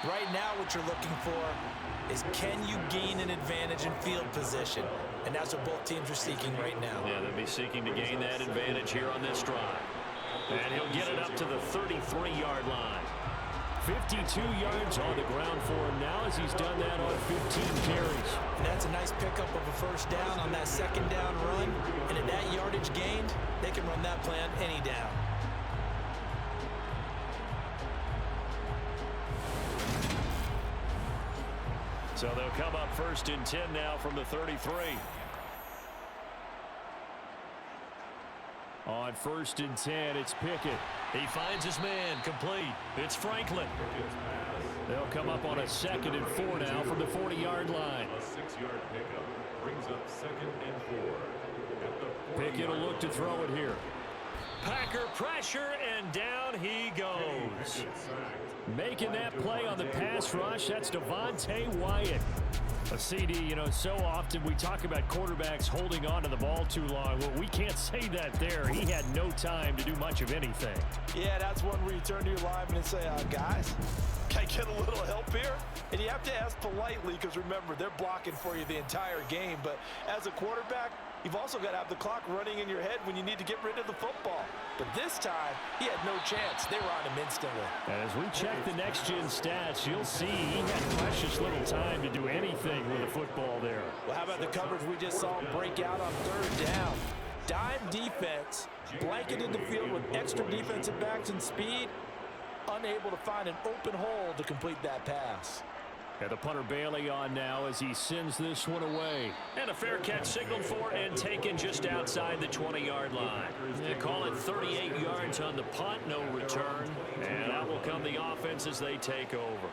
Right now what you're looking for is, can you gain an advantage in field position? And that's what both teams are seeking right now. Yeah, they'll be seeking to gain that advantage here on this drive. And he'll get it up to the 33-yard line. 52 yards on the ground for him now as he's done that on 15 carries. And that's a nice pickup of a first down on that second down run. And at that yardage gained, they can run that play on any down. So they'll come up 1st and 10 now from the 33. On 1st and 10, it's Pickett. He finds his man, complete. It's Franklin. They'll come up on a 2nd and 4 now from the 40-yard line. A 6-yard pickup brings up 2nd and 4. Pickett will look to throw it here. Packer pressure, and down he goes. Making that play on the pass rush, that's Devontae Wyatt. A CD, you know, so often we talk about quarterbacks holding on to the ball too long. Well, we can't say that there. He had no time to do much of anything. Yeah, that's one where you turn to your lineman and say, guys, can I get a little help here? And you have to ask politely because, remember, they're blocking for you the entire game. But as a quarterback, you've also got to have the clock running in your head when you need to get rid of the football. But this time, he had no chance. They were on him instantly. As we check the next-gen stats, you'll see he had precious little time to do anything with the football there. Well, how about the coverage we just saw him break out on 3rd down? Dime defense, blanketed the field with extra defensive backs and speed, unable to find an open hole to complete that pass. And the punter Bailey on now as he sends this one away. And a fair catch signaled for and taken just outside the 20-yard line. They call it 38 yards on the punt, no return. And out will come the offense as they take over.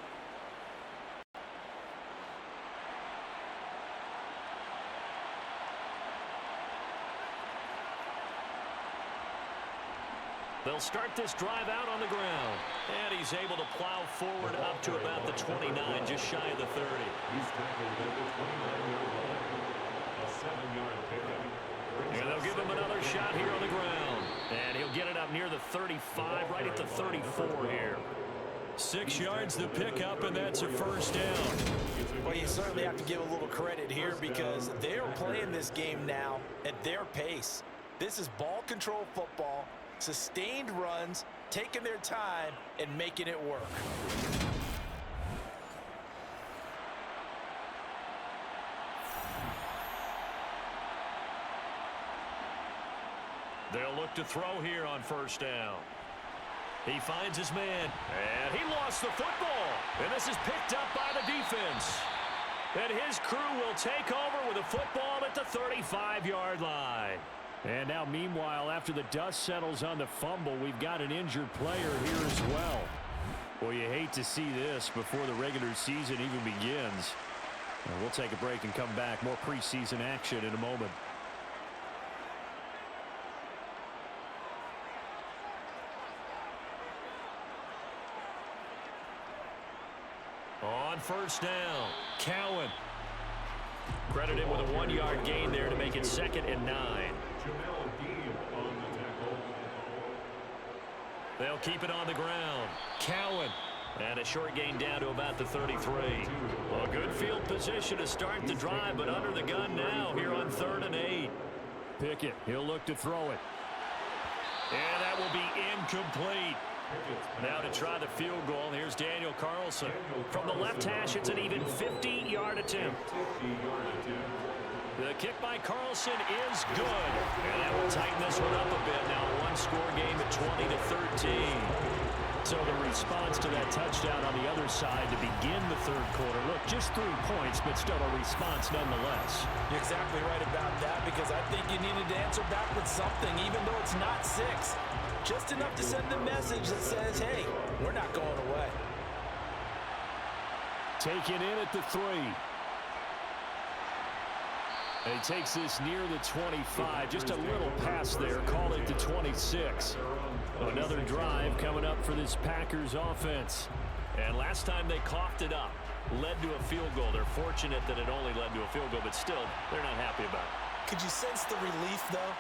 They'll start this drive out on the ground. And he's able to plow forward up to about the 29, just shy of the 30. He's tackled at the 29-yard line. A 7-yard pickup. And they'll give him another shot here on the ground. And he'll get it up near the 35, right at the 34 here. 6 yards the pickup, and that's a first down. Well, you certainly have to give a little credit here because they're playing this game now at their pace. This is ball control football. Sustained runs, taking their time, and making it work. They'll look to throw here on 1st down. He finds his man, and he lost the football. And this is picked up by the defense. And his crew will take over with a football at the 35-yard line. And now, meanwhile, after the dust settles on the fumble, we've got an injured player here as well. Well, you hate to see this before the regular season even begins. We'll take a break and come back. More preseason action in a moment. On 1st down, Cowan. Credited with a 1-yard gain there to make it 2nd and 9. They'll keep it on the ground. Cowan. And a short gain down to about the 33. Well, good field position to start the drive, but under the gun now here on 3rd and 8. Pickett, he'll look to throw it. And that will be incomplete. Now to try the field goal, here's Daniel Carlson. From the left hash, it's an even 50-yard attempt. The kick by Carlson is good. And that will tighten this one up a bit. Now a one-score game at 20-13. So the response to that touchdown on the other side to begin the 3rd quarter. Look, just 3 points, but still a response nonetheless. You're exactly right about that because I think you needed to answer back with something, even though it's not 6. Just enough to send the message that says, hey, we're not going away. Taken in at the 3. And he takes this near the 25. Just a little pass there. Call it the 26. Another drive coming up for this Packers offense. And last time they coughed it up, led to a field goal. They're fortunate that it only led to a field goal, but still, they're not happy about it. Could you sense the relief, though,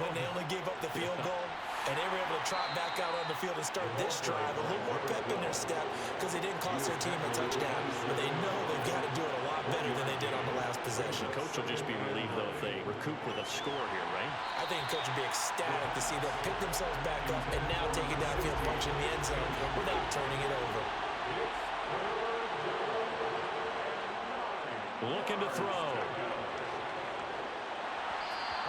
when they only gave up the field goal? And they were able to trot back out on the field and start this drive. A little more pep in their step because they didn't cost their team a touchdown. But they know they've got to do it a lot better than they did on the last possession. The coach will just be relieved, though, if they recoup with a score here, right? I think the coach would be ecstatic to see them pick themselves back up and now take it downfield, punch in the end zone without turning it over. Looking to throw.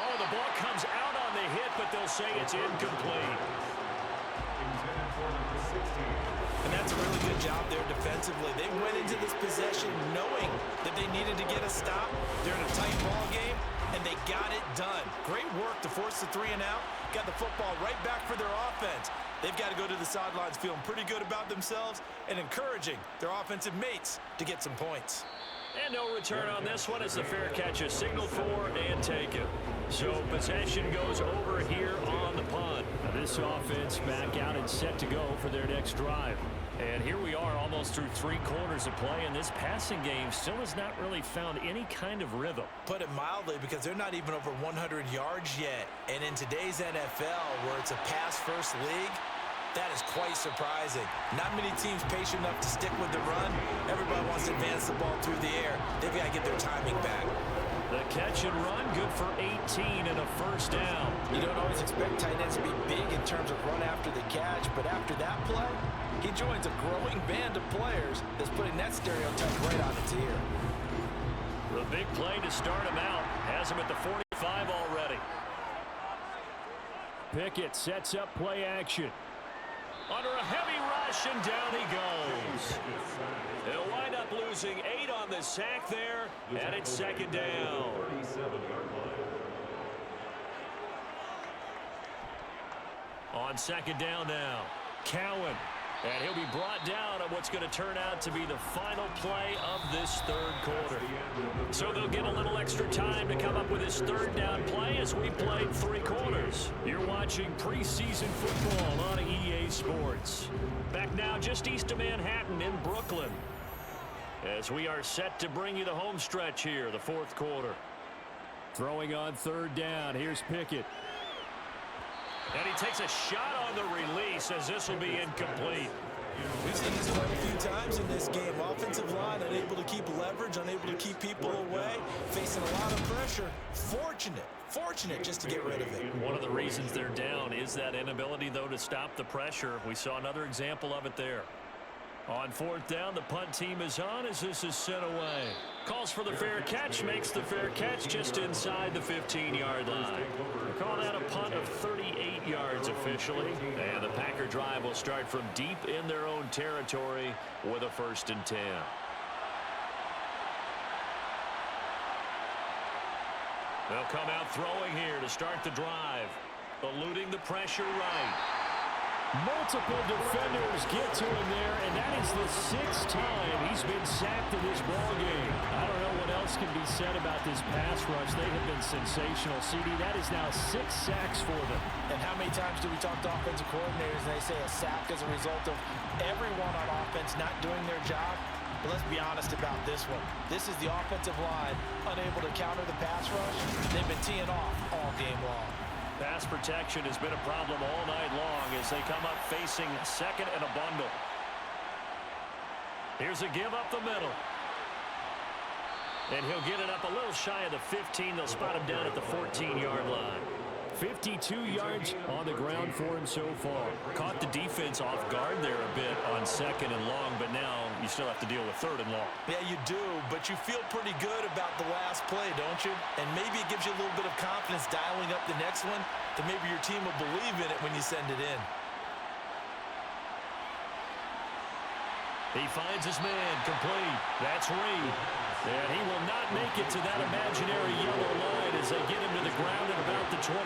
Oh, the ball comes out on the hit, but they'll say it's incomplete. And that's a really good job there defensively. They went into this possession knowing that they needed to get a stop. They're in a tight ball game, and they got it done. Great work to force the 3 and out. Got the football right back for their offense. They've got to go to the sidelines feeling pretty good about themselves and encouraging their offensive mates to get some points. And no return on this one as the fair catch is signaled for and taken. So possession goes over here on the punt. Now this offense back out and set to go for their next drive. And here we are almost through 3 quarters of play, and this passing game still has not really found any kind of rhythm. Put it mildly, because they're not even over 100 yards yet. And in today's NFL, where it's a pass-first league, that is quite surprising. Not many teams patient enough to stick with the run. Everybody wants to advance the ball through the air. They've got to get their timing back. The catch and run, good for 18 and a first down. You don't always expect tight ends to be big in terms of run after the catch, but after that play, he joins a growing band of players that's putting that stereotype right on its ear. The big play to start him out has him at the 45 already. Pickett sets up play action. Under a heavy rush, and down he goes. They'll wind up losing 8 on the sack there, and it's second down. On second down now, Cowan. And he'll be brought down on what's going to turn out to be the final play of this third quarter. So they'll get a little extra time to come up with this third down play as we played 3 quarters. You're watching preseason football on EA Sports. Back now just east of Manhattan in Brooklyn, as we are set to bring you the home stretch here, the 4th quarter. Throwing on third down, here's Pickett. And he takes a shot on the release as this will be incomplete. We've seen this quite a few times in this game. Offensive line unable to keep leverage, unable to keep people away, facing a lot of pressure. Fortunate just to get rid of it. One of the reasons they're down is that inability, though, to stop the pressure. We saw another example of it there. On 4th down, the punt team is on as this is sent away. Calls for the fair catch, makes the fair catch just inside the 15-yard line. We'll call that a punt of 38 yards officially. And the Packer drive will start from deep in their own territory with a 1st and 10. They'll come out throwing here to start the drive. Eluding the pressure right. Multiple defenders get to him there, and that is the 6th time he's been sacked in this ballgame. I don't know what else can be said about this pass rush. They have been sensational. CD, that is now 6 sacks for them. And how many times do we talk to offensive coordinators and they say a sack as a result of everyone on offense not doing their job? But let's be honest about this one. This is the offensive line unable to counter the pass rush. They've been teeing off all game long. Pass protection has been a problem all night long as they come up facing 2nd and a bundle. Here's a give up the middle. And he'll get it up a little shy of the 15. They'll spot him down at the 14-yard line. 52 yards on the ground for him so far. Caught the defense off guard there a bit on 2nd and long, but now you still have to deal with 3rd and long. Yeah, you do, but you feel pretty good about the last play, don't you? And maybe it gives you a little bit of confidence dialing up the next one that maybe your team will believe in it when you send it in. He finds his man complete. That's Reed. And he will not make it to that imaginary yellow line as they get him to the ground at about the 23.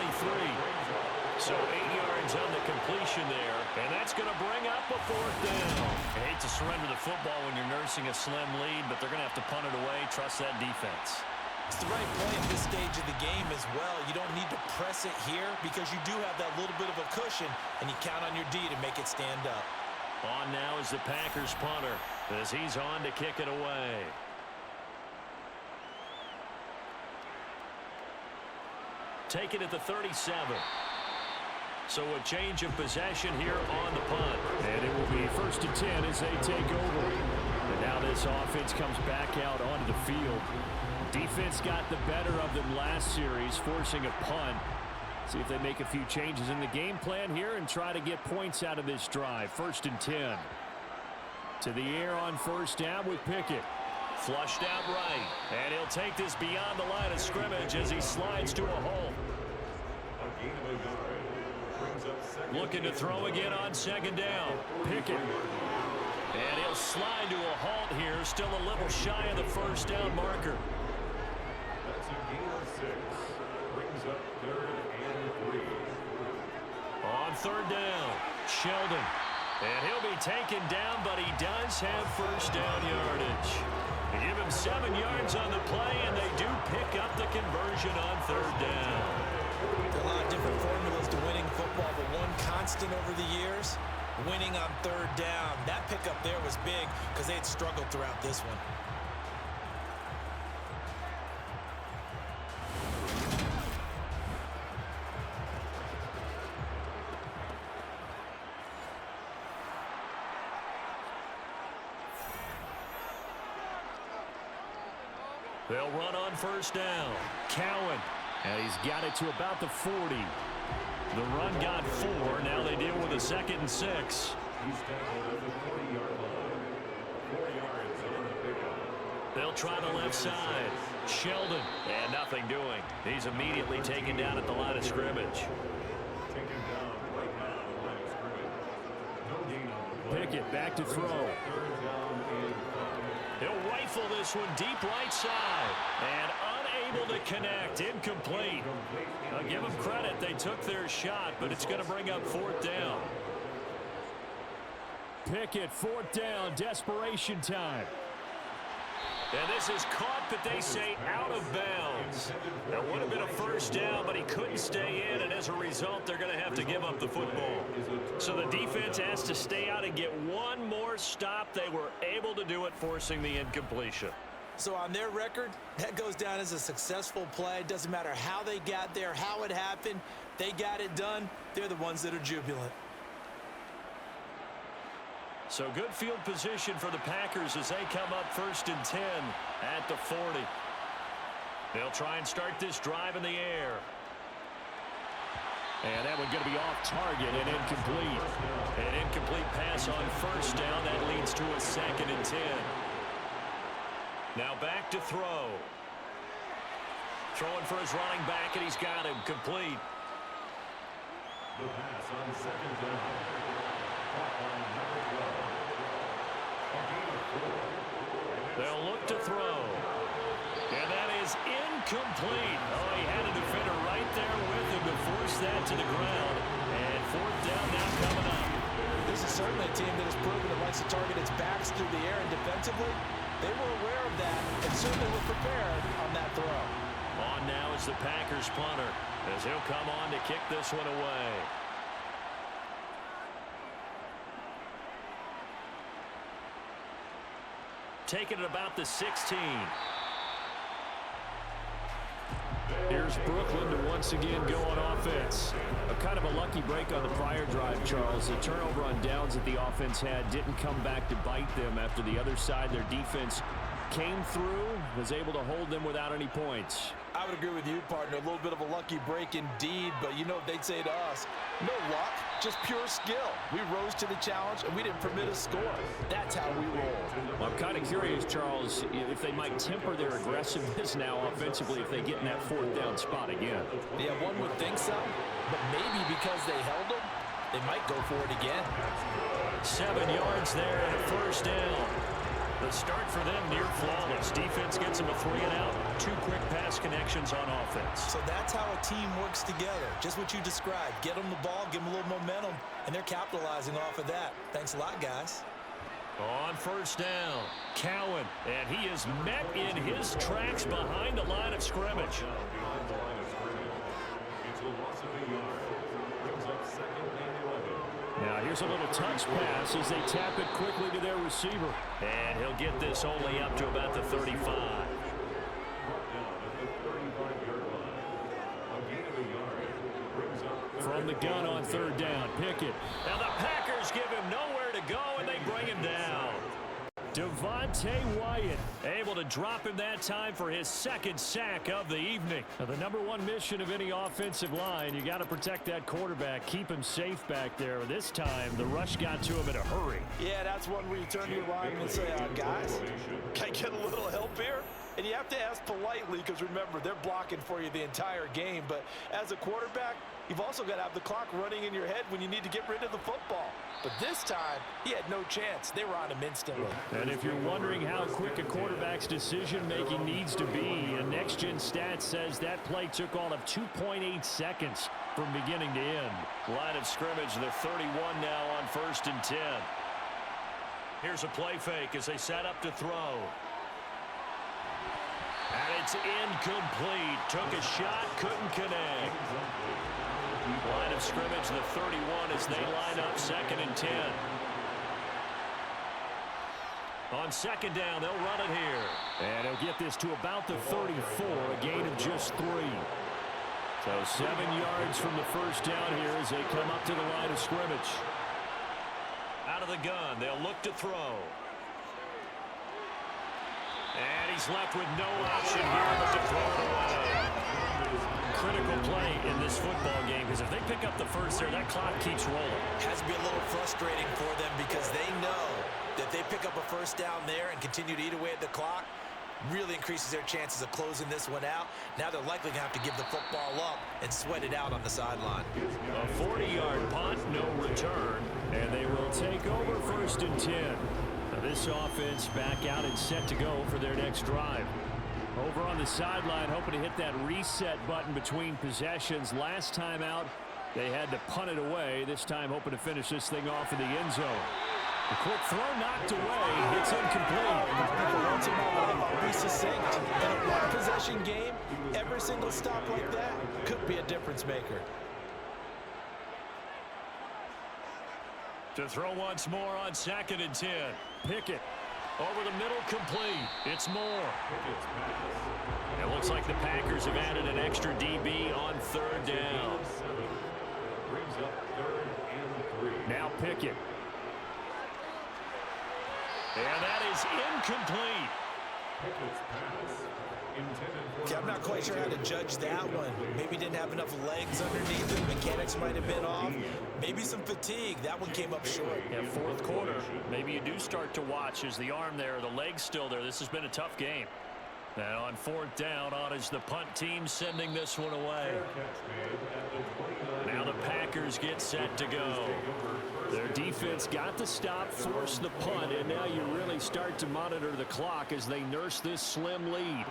So 8 yards on the completion there. And that's going to bring up a 4th down. I hate to surrender the football when you're nursing a slim lead, but they're going to have to punt it away. Trust that defense. It's the right play at this stage of the game as well. You don't need to press it here because you do have that little bit of a cushion, and you count on your D to make it stand up. On now is the Packers punter as he's on to kick it away. Take it at the 37. So a change of possession here on the punt. And it will be 1st and 10 as they take over. And now this offense comes back out onto the field. Defense got the better of them last series, forcing a punt. See if they make a few changes in the game plan here and try to get points out of this drive. 1st and 10. To the air on 1st down with Pickett. Flushed out right. And he'll take this beyond the line of scrimmage as he slides to a hole. Looking to throw again on 2nd down. Pickett. And he'll slide to a halt here. Still a little shy of the 1st down marker. That's a gain of 6. Brings up 3rd and 3. On 3rd down, Sheldon. And he'll be taken down, but he does have 1st down yardage. They give him 7 yards on the play, and they do pick up the conversion on 3rd down. There are a lot of different formulas to winning football, but one constant over the years, winning on 3rd down. That pickup there was big because they had struggled throughout this one. They'll run on 1st down. Cowan. And he's got it to about the 40. The run got 4. Now they deal with a 2nd and 6. He's tackled at the 40-yard line. 4 yards on the pickup. They'll try the left side. Sheldon. And nothing doing. He's immediately taken down at the line of scrimmage. Taken down right now at the line of scrimmage. No gain on the play. Pickett back to throw. 3rd down and 5. He'll rifle this one deep right side. And unable to connect. Incomplete. I'll give them credit. They took their shot, but it's going to bring up 4th down. Pickett, 4th down. Desperation time. And this is caught, but they say out of bounds. That would have been a 1st down, but he couldn't stay in, and as a result, they're going to have to give up the football. So the defense has to stay out and get one more stop. They were able to do it, forcing the incompletion. So on their record, that goes down as a successful play. It doesn't matter how they got there, how it happened. They got it done. They're the ones that are jubilant. So good field position for the Packers as they come up 1st and 10 at the 40. They'll try and start this drive in the air. And that one's going to be off target and incomplete. An incomplete pass on 1st down. That leads to a 2nd and 10. Now back to throw. Throwing for his running back, and he's got him complete. The pass on 2nd down. Caught on number 12. A gain of 4. They'll look to throw. And that is incomplete. Oh, he had a defender right there with him to force that to the ground. And 4th down now coming up. This is certainly a team that has proven it likes to target its backs through the air, and defensively, they were aware of that and certainly were prepared on that throw. On now is the Packers punter as he'll come on to kick this one away. Taking it about the 16. Here's Brooklyn to once again go on offense. A kind of a lucky break on the prior drive, Charles. The turnover on downs that the offense had didn't come back to bite them after the other side. Their defense came through, was able to hold them without any points. I would agree with you, partner. A little bit of a lucky break indeed, but you know what they'd say to us. No luck, just pure skill. We rose to the challenge, and we didn't permit a score. That's how we roll. Well, I'm kind of curious, Charles, if they might temper their aggressiveness now offensively if they get in that 4th down spot again. Yeah, one would think so, but maybe because they held them, they might go for it again. 7 yards there and a 1st down. The start for them near flawless. Defense gets them a 3 and out. 2 quick pass connections on offense. So that's how a team works together. Just what you described. Get them the ball, give them a little momentum, and they're capitalizing off of that. Thanks a lot, guys. On first down, Cowan, and he is met in his tracks behind the line of scrimmage. It's a loss of a yard. Brings up second and 11. Now here's a little touch pass as they tap it quickly to their receiver. And he'll get this only up to about the 35. Down at the 35-yard line. A gain of a yard. Brings up From the gun on third down, Pickett. Now the Packers give him nowhere to go, and they bring him down. Devontae Wyatt. Able to drop him that time for his second sack of the evening. Now, the number one mission of any offensive line, you got to protect that quarterback, keep him safe back there. This time, the rush got to him in a hurry. Yeah, that's one where you turn to your lineman and say, guys, can I get a little help here? And you have to ask politely because, remember, they're blocking for you the entire game. But as a quarterback, you've also got to have the clock running in your head when you need to get rid of the football. But this time, he had no chance. They were on him instantly. And if you're wondering how quick a quarterback's decision-making needs to be, a next-gen stat says that play took all of 2.8 seconds from beginning to end. Line of scrimmage, the 31 now on 1st and 10. Here's a play fake as they set up to throw. And it's incomplete. Took a shot, couldn't connect. Line of scrimmage, the 31 as they line up 2nd and 10. On 2nd down, they'll run it here. And he'll get this to about the 34, a gain of just 3. So 7 yards from the first down here as they come up to the line of scrimmage. Out of the gun, they'll look to throw. And he's left with no option here but to throw it away. Critical play in this football game because if they pick up the first there, that clock keeps rolling. Has to be a little frustrating for them because they know that they pick up a first down there and continue to eat away at the clock, really increases their chances of closing this one out. Now they're likely going to have to give the football up and sweat it out on the sideline. A 40-yard punt, no return. And they will take over 1st and 10. Now this offense back out and set to go for their next drive. Over on the sideline, hoping to hit that reset button between possessions. Last time out, they had to punt it away. This time, hoping to finish this thing off in the end zone. The quick throw knocked away. It's incomplete. For once in my life, I'll be succinct. In a one-possession game, every single stop like that could be a difference maker. To throw once more on 2nd and 10. Pickett. Over the middle, complete. It's Moore. It looks like the Packers have added an extra DB on 3rd down. Brings up 3rd and 3. Now Pickett. And that is incomplete. Pickett's pass intended for... Okay, I'm not quite sure how to judge that one. Maybe didn't have enough legs underneath it. Mechanics might have been off. Maybe some fatigue. That one came up short. Yeah, 4th quarter. Maybe you do start to watch as the arm there, the leg's still there. This has been a tough game. And on 4th down, on is the punt team sending this one away. Now the Packers get set to go. Their defense got the stop, forced the punt, and now you really start to monitor the clock as they nurse this slim lead.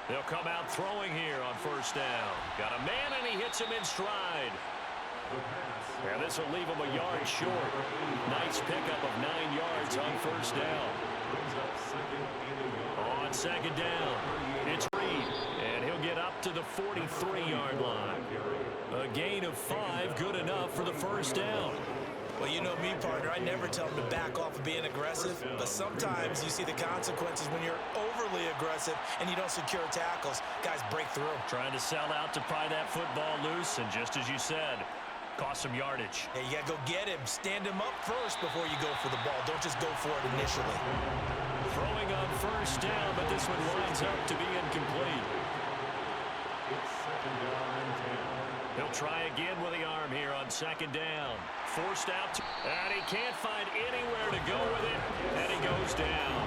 They'll come out throwing here on 1st down. Got a man, and he hits him in stride. And this will leave him a yard short. Nice pickup of 9 yards on 1st down. On 2nd down, it's Reed, and he'll get up to the 43-yard line. A gain of 5, good enough for the 1st down. Well, you know me, partner. I never tell them to back off of being aggressive, but sometimes you see the consequences when you're overly aggressive and you don't secure tackles. Guys break through. Trying to sell out to pry that football loose, and just as you said, cost some yardage. Hey, you got to go get him. Stand him up first before you go for the ball. Don't just go for it initially. Throwing on 1st down, but this one lines up to be incomplete. It's 2nd down and 10. He'll try again with the arm here on 2nd down. Forced out, and he can't find anywhere to go with it, and he goes down.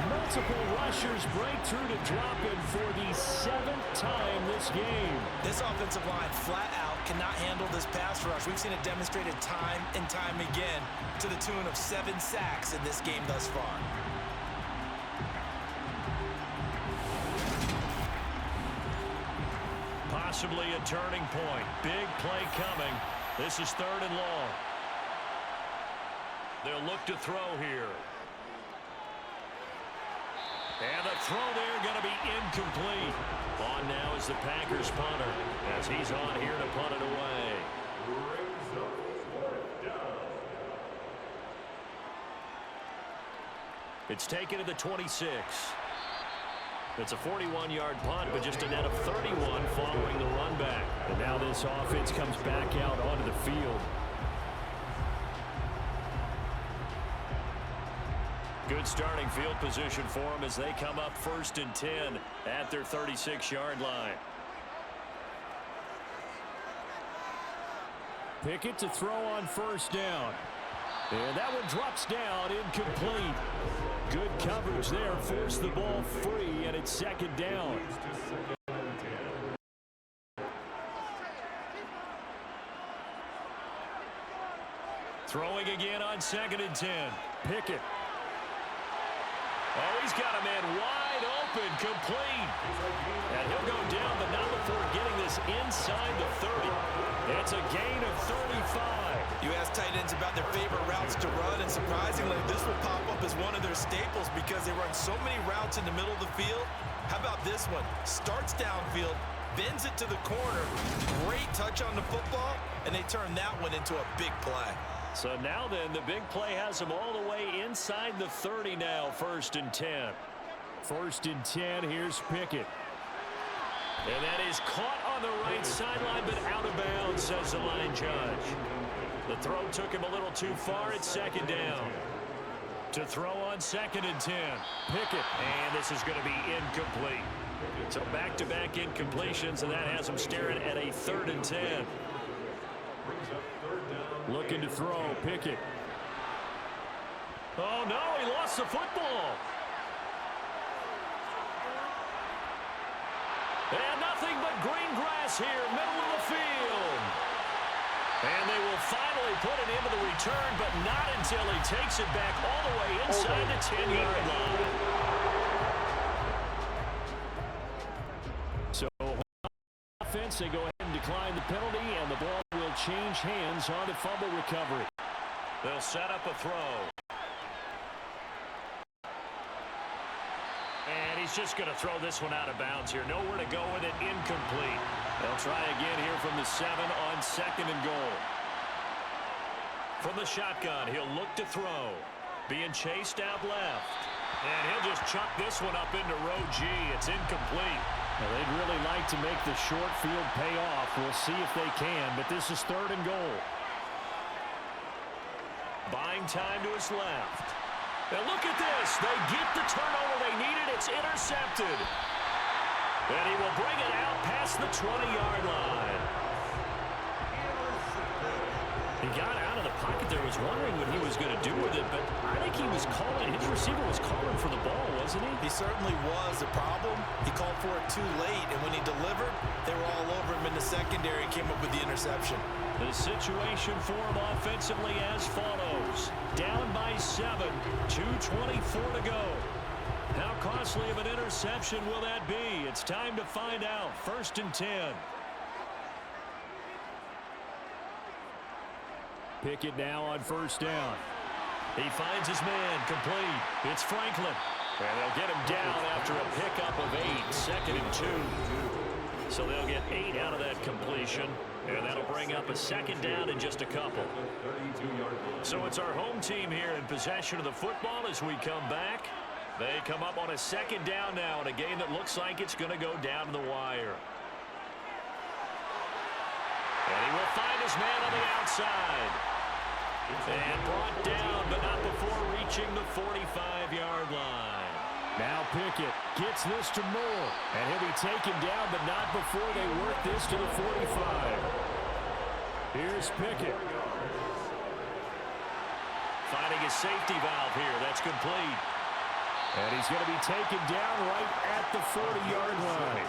Multiple rushers break through to drop him for the 7th time this game. This offensive line flat out cannot handle this pass rush. We've seen it demonstrated time and time again to the tune of 7 sacks in this game thus far. possibly a turning point. Big play coming. This is 3rd and long. They'll look to throw here. And the throw there going to be incomplete. On now is the Packers punter as he's on here to punt it away. It's taken to the 26. It's a 41-yard punt, but just a net of 31 following the run back. And now this offense comes back out onto the field. Good starting field position for them as they come up 1st and 10 at their 36-yard line. Pickett to throw on 1st down. And that one drops down, incomplete. Good coverage there, forced the ball free, and it's 2nd down. Throwing again on 2nd and 10. Pickett. Oh, he's got a man wide open, complete. And he'll go down, but not before getting this inside the 30. It's a gain of 35. You ask tight ends about their favorite routes to run, and surprisingly, this will pop up as one of their staples because they run so many routes in the middle of the field. How about this one? Starts downfield, bends it to the corner, great touch on the football, and they turn that one into a big play. So now then, the big play has them all the way inside the 30 now, 1st and 10. 1st and 10, here's Pickett. And that is caught on the right sideline, but out of bounds, says the line judge. The throw took him a little too far. It's 2nd down. To throw on 2nd and 10. Pickett. And this is going to be incomplete. So back-to-back incompletions, and that has him staring at a 3rd and 10. Looking to throw, Pickett. Oh, no, he lost the football. And nothing but green grass here, middle of the field. And they will finally put it into the return, but not until he takes it back all the way inside the 10-yard line. So, offense, they go ahead and decline the penalty, and the ball will change hands on the fumble recovery. They'll set up a throw. And he's just going to throw this one out of bounds here. Nowhere to go with it. Incomplete. They'll try again here from the 7 on 2nd and goal. From the shotgun, he'll look to throw. Being chased out left. And he'll just chuck this one up into row G. It's incomplete. Now, they'd really like to make the short field pay off. We'll see if they can, but this is 3rd and goal. Buying time to his left. Now look at this. They get the turnover they needed. It's intercepted. And he will bring it out past the 20-yard line. He got out of the pocket there, was wondering what he was going to do with it, but I think he was calling, his receiver was calling for the ball, wasn't he? He certainly was. The problem, he called for it too late, and when he delivered, they were all over him in the secondary and came up with the interception. The situation for him offensively as follows. Down by 7, 2:24 to go. How costly of an interception will that be? It's time to find out. 1st and 10. Pickett now on 1st down. He finds his man, complete. It's Franklin. And they'll get him down after a pickup of 8, 2nd and 2. So they'll get 8 out of that completion. And that'll bring up a 2nd down in just a couple. So it's our home team here in possession of the football as we come back. They come up on a 2nd down now in a game that looks like it's going to go down to the wire. And he will find his man on the outside. And brought down, but not before reaching the 45-yard line. Now Pickett gets this to Moore. And he'll be taken down, but not before they work this to the 45. Here's Pickett. Finding his safety valve here. That's complete. And he's going to be taken down right at the 40-yard line.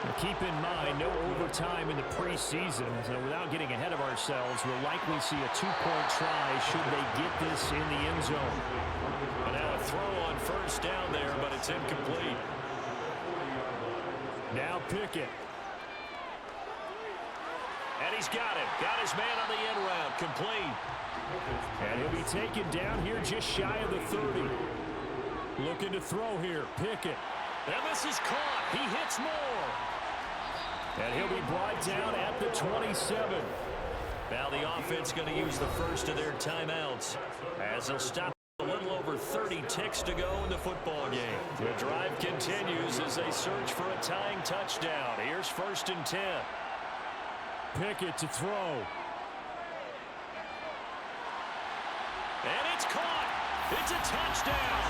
Now keep in mind, no overtime in the preseason. So without getting ahead of ourselves, we'll likely see a 2-point try should they get this in the end zone. And now a throw on 1st down there, but it's incomplete. Now Pickett. And he's got him. Got his man on the end round. Complete. And he'll be taken down here just shy of the 30. Looking to throw here. Pickett. And this is caught. He hits more. And he'll be brought down at the 27. Now the offense going to use the first of their timeouts as they'll stop a little over 30 ticks to go in the football game. The drive continues as they search for a tying touchdown. Here's 1st and 10. Pickett to throw. And it's caught. It's a touchdown.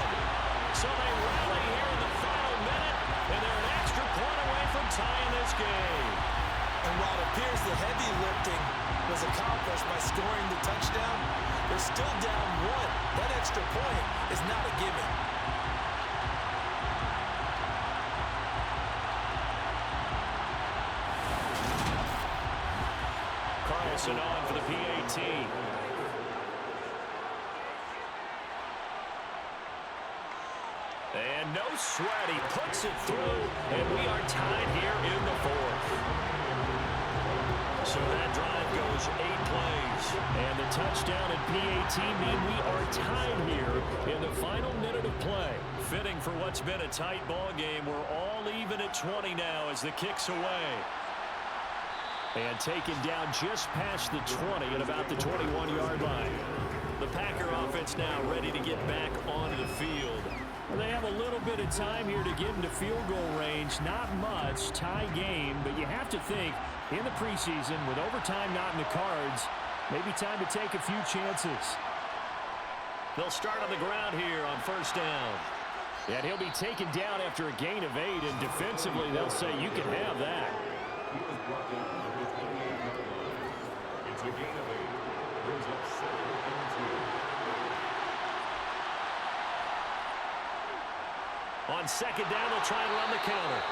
So they rally here in the final minute, and they're an extra point away from tying this game. And while it appears the heavy lifting was accomplished by scoring the touchdown, they're still down 1. That extra point is not a gimme. Carlson on for the PAT. And no sweat. He puts it through, and we are tied here in the 4th. So that drive goes 8 plays. And the touchdown and PAT mean we are tied here in the final minute of play. Fitting for what's been a tight ball game. We're all even at 20 now as the kick's away. And taken down just past the 20 at about the 21-yard line. The Packer offense now ready to get back onto the field. Well, they have a little bit of time here to get into field goal range. Not much. Tie game. But you have to think, in the preseason, with overtime not in the cards, maybe time to take a few chances. They'll start on the ground here on 1st down. And he'll be taken down after a gain of 8. And defensively, they'll say you can have that. He was brought down at the 28-yard line. It's a gain of 8. Brings up 7th and 2. On 2nd down, they'll try and run the counter.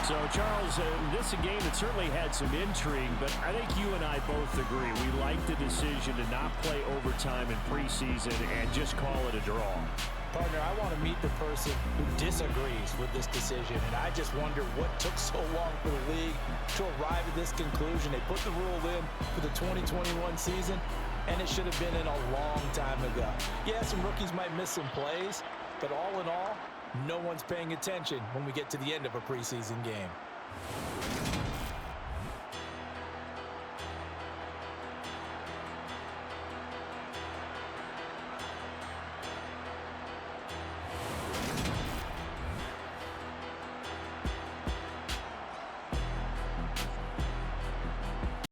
So, Charles, this is a game that certainly had some intrigue, but I think you and I both agree. We like the decision to not play overtime in preseason and just call it a draw. Partner, I want to meet the person who disagrees with this decision, and I just wonder what took so long for the league to arrive at this conclusion. They put the rule in for the 2021 season, and it should have been in a long time ago. Yeah, some rookies might miss some plays, but all in all, no one's paying attention when we get to the end of a preseason game.